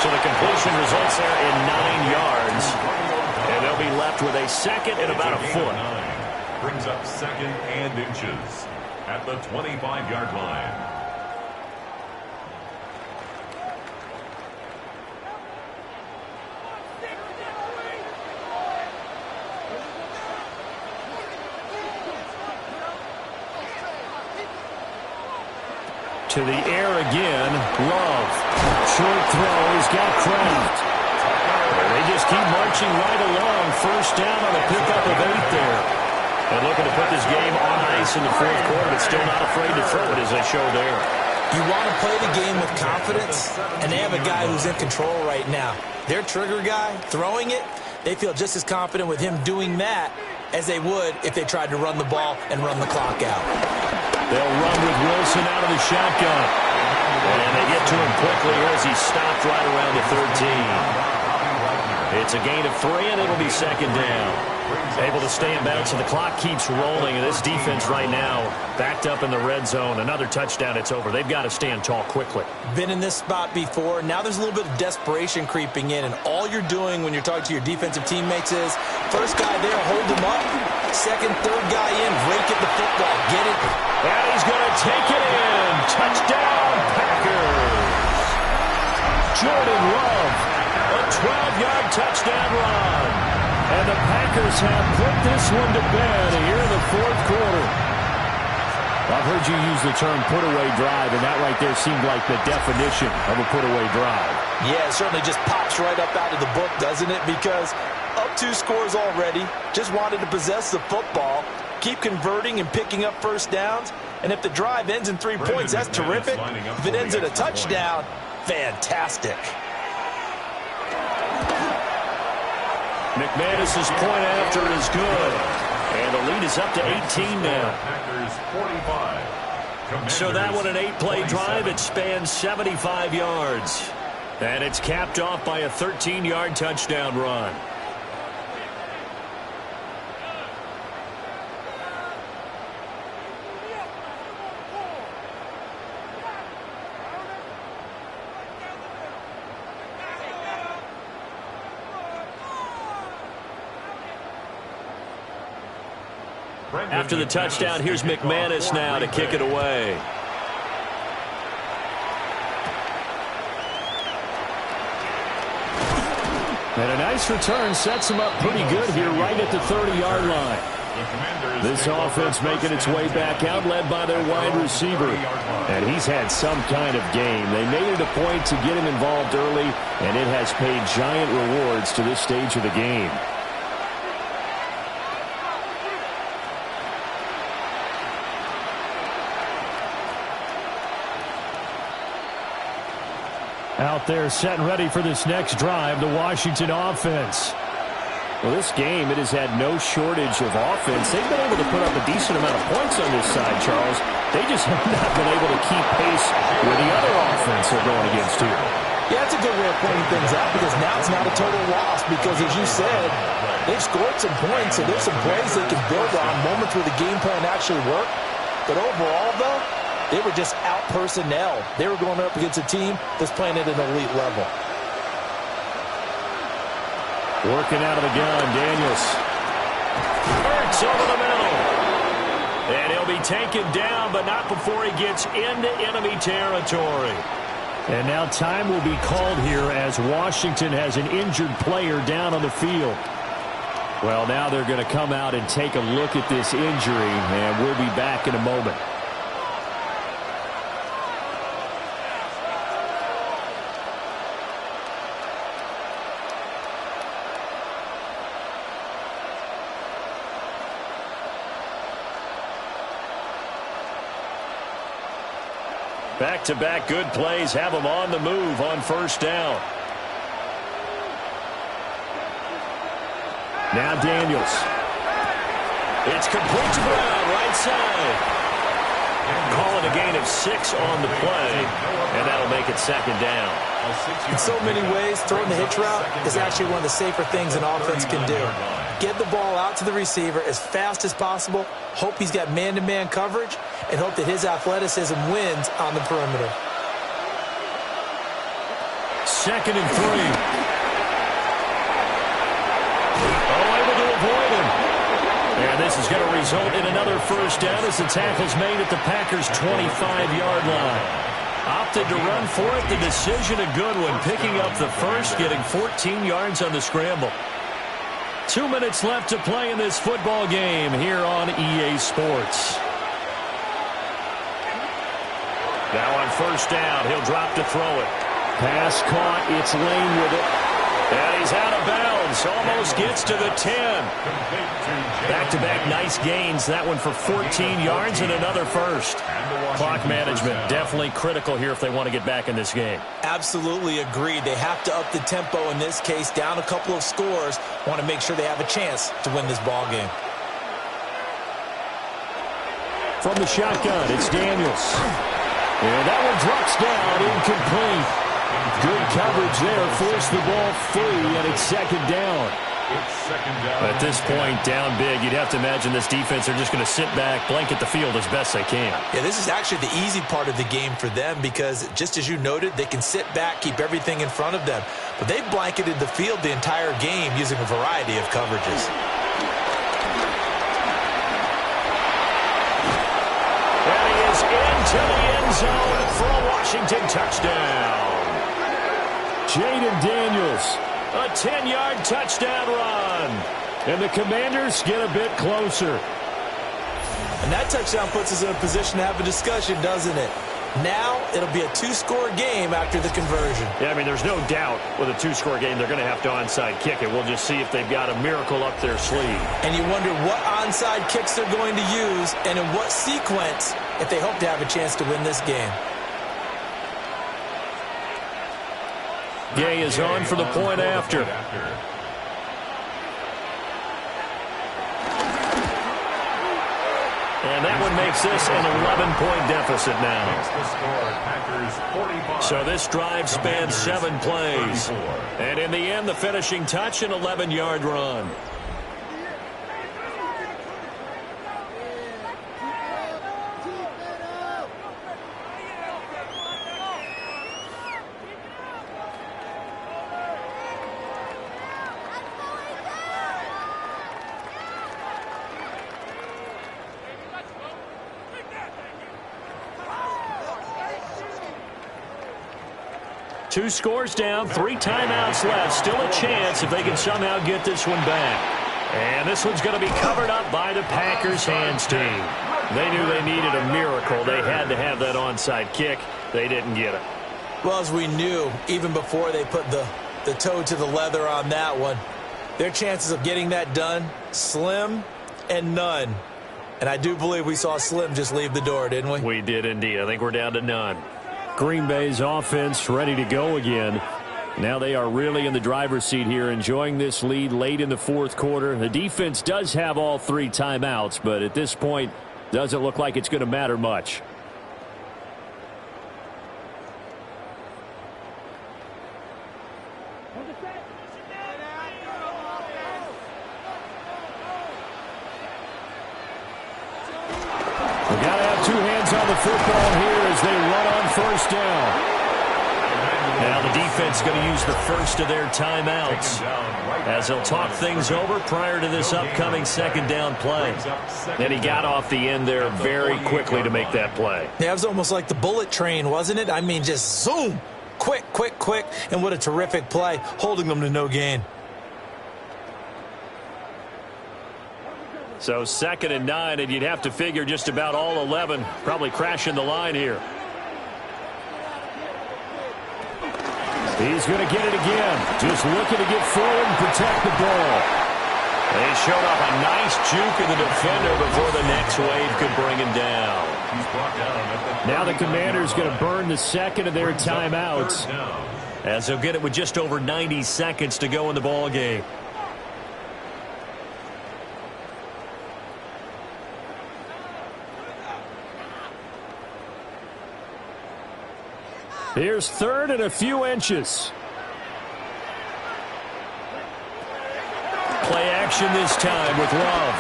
So the completion results there in 9 yards. And they'll be left with a 2nd and about a foot. Brings up 2nd and inches at the 25-yard line. To the air again. Love. Short throw. He's got Kraft. They just keep marching right along. 1st down on a pickup of 8 there. And looking to put this game on ice in the 4th quarter, but still not afraid to throw it as they show there. You want to play the game with confidence, and they have a guy who's in control right now. Their trigger guy, throwing it, they feel just as confident with him doing that as they would if they tried to run the ball and run the clock out. They'll run with Wilson out of the shotgun. And they get to him quickly as he's stopped right around the 13. It's a gain of 3, and it'll be second down. Able to stay in bounds, so the clock keeps rolling, and this defense right now backed up in the red zone. Another touchdown, it's over. They've got to stand tall quickly. Been in this spot before. Now there's a little bit of desperation creeping in, and all you're doing when you're talking to your defensive teammates is, first guy there, hold him up. Second, third guy in, rake at the football. Get it. And he's going to take it in. Touchdown, Packers. Jordan Love, a 12-yard touchdown run. And the Packers have put this one to bed here in the fourth quarter. I've heard you use the term put-away drive, and that right there seemed like the definition of a put-away drive. Yeah, it certainly just pops right up out of the book, doesn't it? Because up 2 scores already, just wanted to possess the football, keep converting and picking up first downs. And if the drive ends in 3 points, that's terrific. If it ends in a touchdown, fantastic. McManus's point after is good. And the lead is up to 18 now. So that one, an 8-play drive. It spans 75 yards. And it's capped off by a 13-yard touchdown run. After the touchdown, here's McManus now to kick it away. And a nice return sets him up pretty good here right at the 30-yard line. This offense making its way back out, led by their wide receiver. And he's had some kind of game. They made it a point to get him involved early, and it has paid giant rewards to this stage of the game. Out there set and ready for this next drive, the Washington offense. Well, this game, it has had no shortage of offense. They've been able to put up a decent amount of points on this side, Charles. They just have not been able to keep pace with the other offense they're going against here. Yeah, that's a good way of pointing things out, because now it's not a total loss, because as you said, they've scored some points, so there's some plays they can build on, moments where the game plan actually worked. But overall, though, they were just out personnel. They were going up against a team that's playing at an elite level. Working out of the gun, Daniels. Hurts over the middle. And he'll be taken down, but not before he gets into enemy territory. And now time will be called here as Washington has an injured player down on the field. Well, now they're going to come out and take a look at this injury, and we'll be back in a moment. Back-to-back good plays have them on the move on first down. Now Daniels. It's complete to Brown, right side. Calling a gain of 6 on the play, and that'll make it second down. In so many ways, throwing the hitch route is actually one of the safer things an offense can do. Get the ball out to the receiver as fast as possible, hope he's got man-to-man coverage, and hope that his athleticism wins on the perimeter. Second and 3. Able to avoid him. And this is going to result in another first down as the tackle's made at the Packers' 25-yard line. Opted to run for it. The decision a good one. Picking up the first, getting 14 yards on the scramble. 2 minutes left to play in this football game here on EA Sports. Now on first down, he'll drop to throw it. Pass caught. It's Lane with it. And he's out of bounds. Almost gets to the 10. Back-to-back nice gains. That one for 14 yards and another first. Clock management definitely critical here if they want to get back in this game. Absolutely agreed. They have to up the tempo in this case. Down a couple of scores. Want to make sure they have a chance to win this ball game. From the shotgun, it's Daniels. And that one drops down, incomplete. Good coverage there. Forced the ball free, and it's second down. At this point, down big, you'd have to imagine this defense are just going to sit back, blanket the field as best they can. Yeah, this is actually the easy part of the game for them because, just as you noted, they can sit back, keep everything in front of them. But they've blanketed the field the entire game using a variety of coverages. And he is into the end zone for a Washington touchdown. Jaden Daniels. A 10-yard touchdown run. And the Commanders get a bit closer. And that touchdown puts us in a position to have a discussion, doesn't it? Now it'll be a two-score game after the conversion. Yeah, I mean, there's no doubt with a two-score game they're going to have to onside kick it. We'll just see if they've got a miracle up their sleeve. And you wonder what onside kicks they're going to use and in what sequence if they hope to have a chance to win this game. Gay is on for the point after. And that one makes this an 11-point deficit now. So this drive spans 7 plays. And in the end, the finishing touch, an 11-yard run. Two scores down, 3 timeouts left. Still a chance if they can somehow get this one back. And this one's going to be covered up by the Packers hands team. They knew they needed a miracle. They had to have that onside kick. They didn't get it. Well, as we knew, even before they put the toe to the leather on that one, their chances of getting that done, slim and none. And I do believe we saw Slim just leave the door, didn't we? We did indeed. I think we're down to none. Green Bay's offense ready to go again. Now they are really in the driver's seat here, enjoying this lead late in the fourth quarter. The defense does have all 3 timeouts, but at this point, doesn't look like it's going to matter much. We've got to have 2 hands on the football here as they run on first down. Now the defense is going to use the first of their timeouts as they'll talk things over prior to this upcoming second down play. And he got off the end there very quickly to make that play. Yeah, it was almost like the bullet train, wasn't it? I mean, just zoom, quick, quick, quick, and what a terrific play, holding them to no gain. So 2nd and 9, and you'd have to figure just about all 11 probably crashing the line here. He's going to get it again. Just looking to get forward and protect the ball. They showed up a nice juke of the defender before the next wave could bring him down. Now the Commanders going to burn the second of their timeouts, as they'll get it with just over 90 seconds to go in the ball game. Here's 3rd and a few inches. Play action this time with Love.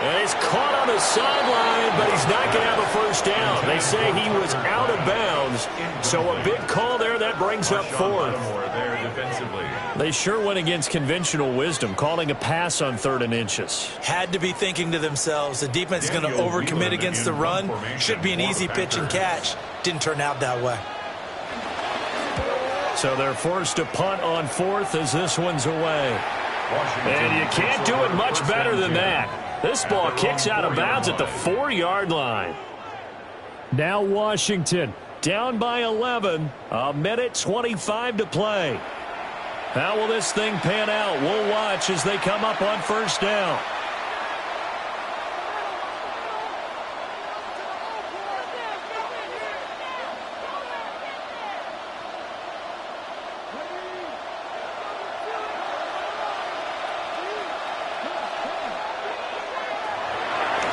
And he's caught on the sideline, but he's not going to have a first down. They say he was out of bounds, so a big call there that brings up 4th. They sure went against conventional wisdom, calling a pass on 3rd and inches. Had to be thinking to themselves, the defense is going to overcommit against the run. Should be an easy pitch and catch. Didn't turn out that way. So they're forced to punt on 4th as this one's away. And you can't do it much better than that. This ball kicks out of bounds at the 4-yard line. Now Washington down by 11. 1:25 to play. How will this thing pan out? We'll watch as they come up on first down.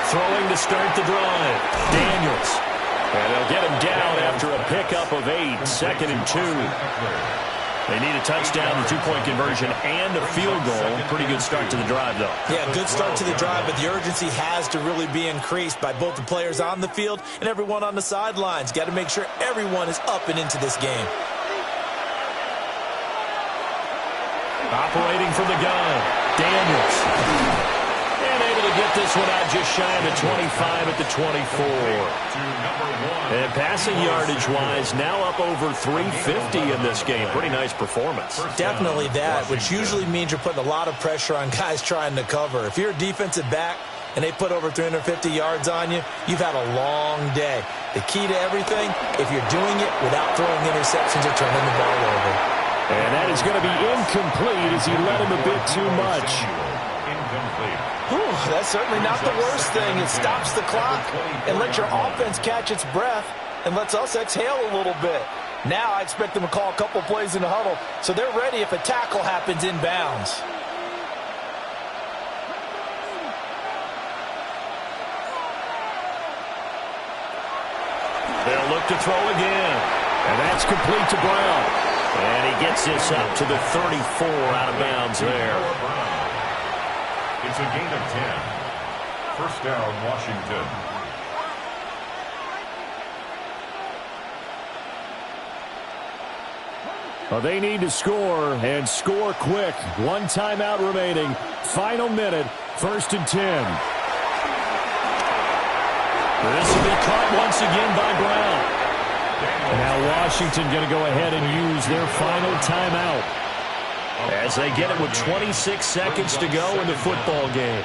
Throwing to start the drive. Daniels. And they'll get him down after a pickup of 8, 2nd and 2. They need a touchdown, the two-point conversion, and a field goal. Pretty good start to the drive, though. Yeah, good start to the drive, but the urgency has to really be increased by both the players on the field and everyone on the sidelines. Got to make sure everyone is up and into this game. Operating from the gun, Daniels. And able to get this one out just shy of the 25 at the 24. And passing yardage-wise, now up over 350 in this game. Pretty nice performance. Definitely that, which usually means you're putting a lot of pressure on guys trying to cover. If you're a defensive back and they put over 350 yards on you, you've had a long day. The key to everything, if you're doing it without throwing interceptions or turning the ball over. And that is going to be incomplete as he led him a bit too much. Whew, that's certainly not the worst thing. It stops the clock and lets your offense catch its breath and lets us exhale a little bit. Now I expect them to call a couple plays in the huddle so they're ready if a tackle happens inbounds. They'll look to throw again. And that's complete to Brown. And he gets this up to the 34 out of bounds there. It's a gain of 10. First down, Washington. Well, they need to score, and score quick. One timeout remaining. Final minute, 1st and 10. This will be caught once again by Brown. Now Washington going to go ahead and use their final timeout. As they get it with 26 seconds to go in the football game.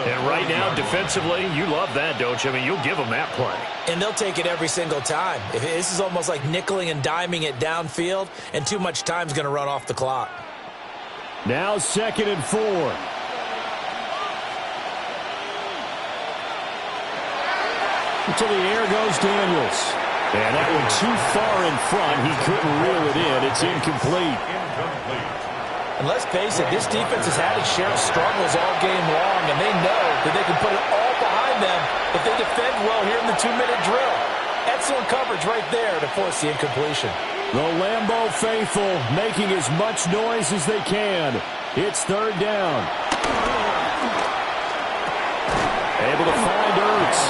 And right now, defensively, you love that, don't you? I mean, you'll give them that play. And they'll take it every single time. This is almost like nickeling and diming it downfield, and too much time's going to run off the clock. Now 2nd and 4. To the air goes Daniels. And that one too far in front. He couldn't reel it in. It's incomplete. And let's face it, this defense has had its share of struggles all game long, and they know that they can put it all behind them if they defend well here in the 2-minute drill. Excellent coverage right there to force the incompletion. The Lambeau faithful making as much noise as they can. It's 3rd down. Able to find Ertz.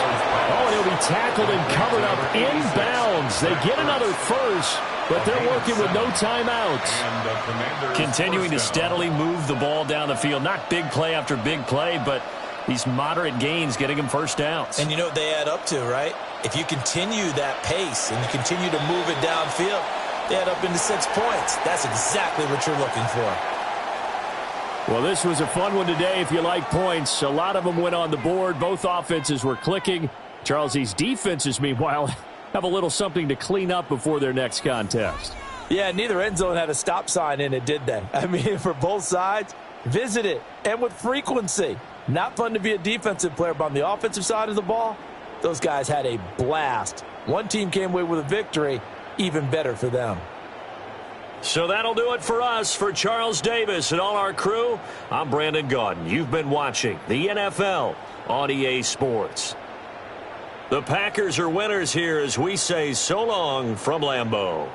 Oh, and he'll be tackled and covered up inbounds. They get another first, but they're working with no timeouts. Continuing to steadily move the ball down the field. Not big play after big play, but these moderate gains getting them first downs. And you know what they add up to, right? If you continue that pace and you continue to move it downfield, they add up into 6 points. That's exactly what you're looking for. Well, this was a fun one today if you like points. A lot of them went on the board. Both offenses were clicking. Charles, these defenses, meanwhile, have a little something to clean up before their next contest. Yeah, neither end zone had a stop sign in it, did they? I mean, for both sides, visit it, and with frequency. Not fun to be a defensive player, but on the offensive side of the ball, those guys had a blast. One team came away with a victory, even better for them. So that'll do it for us. For Charles Davis and all our crew, I'm Brandon Gaudin. You've been watching the NFL on EA Sports. The Packers are winners here as we say so long from Lambeau.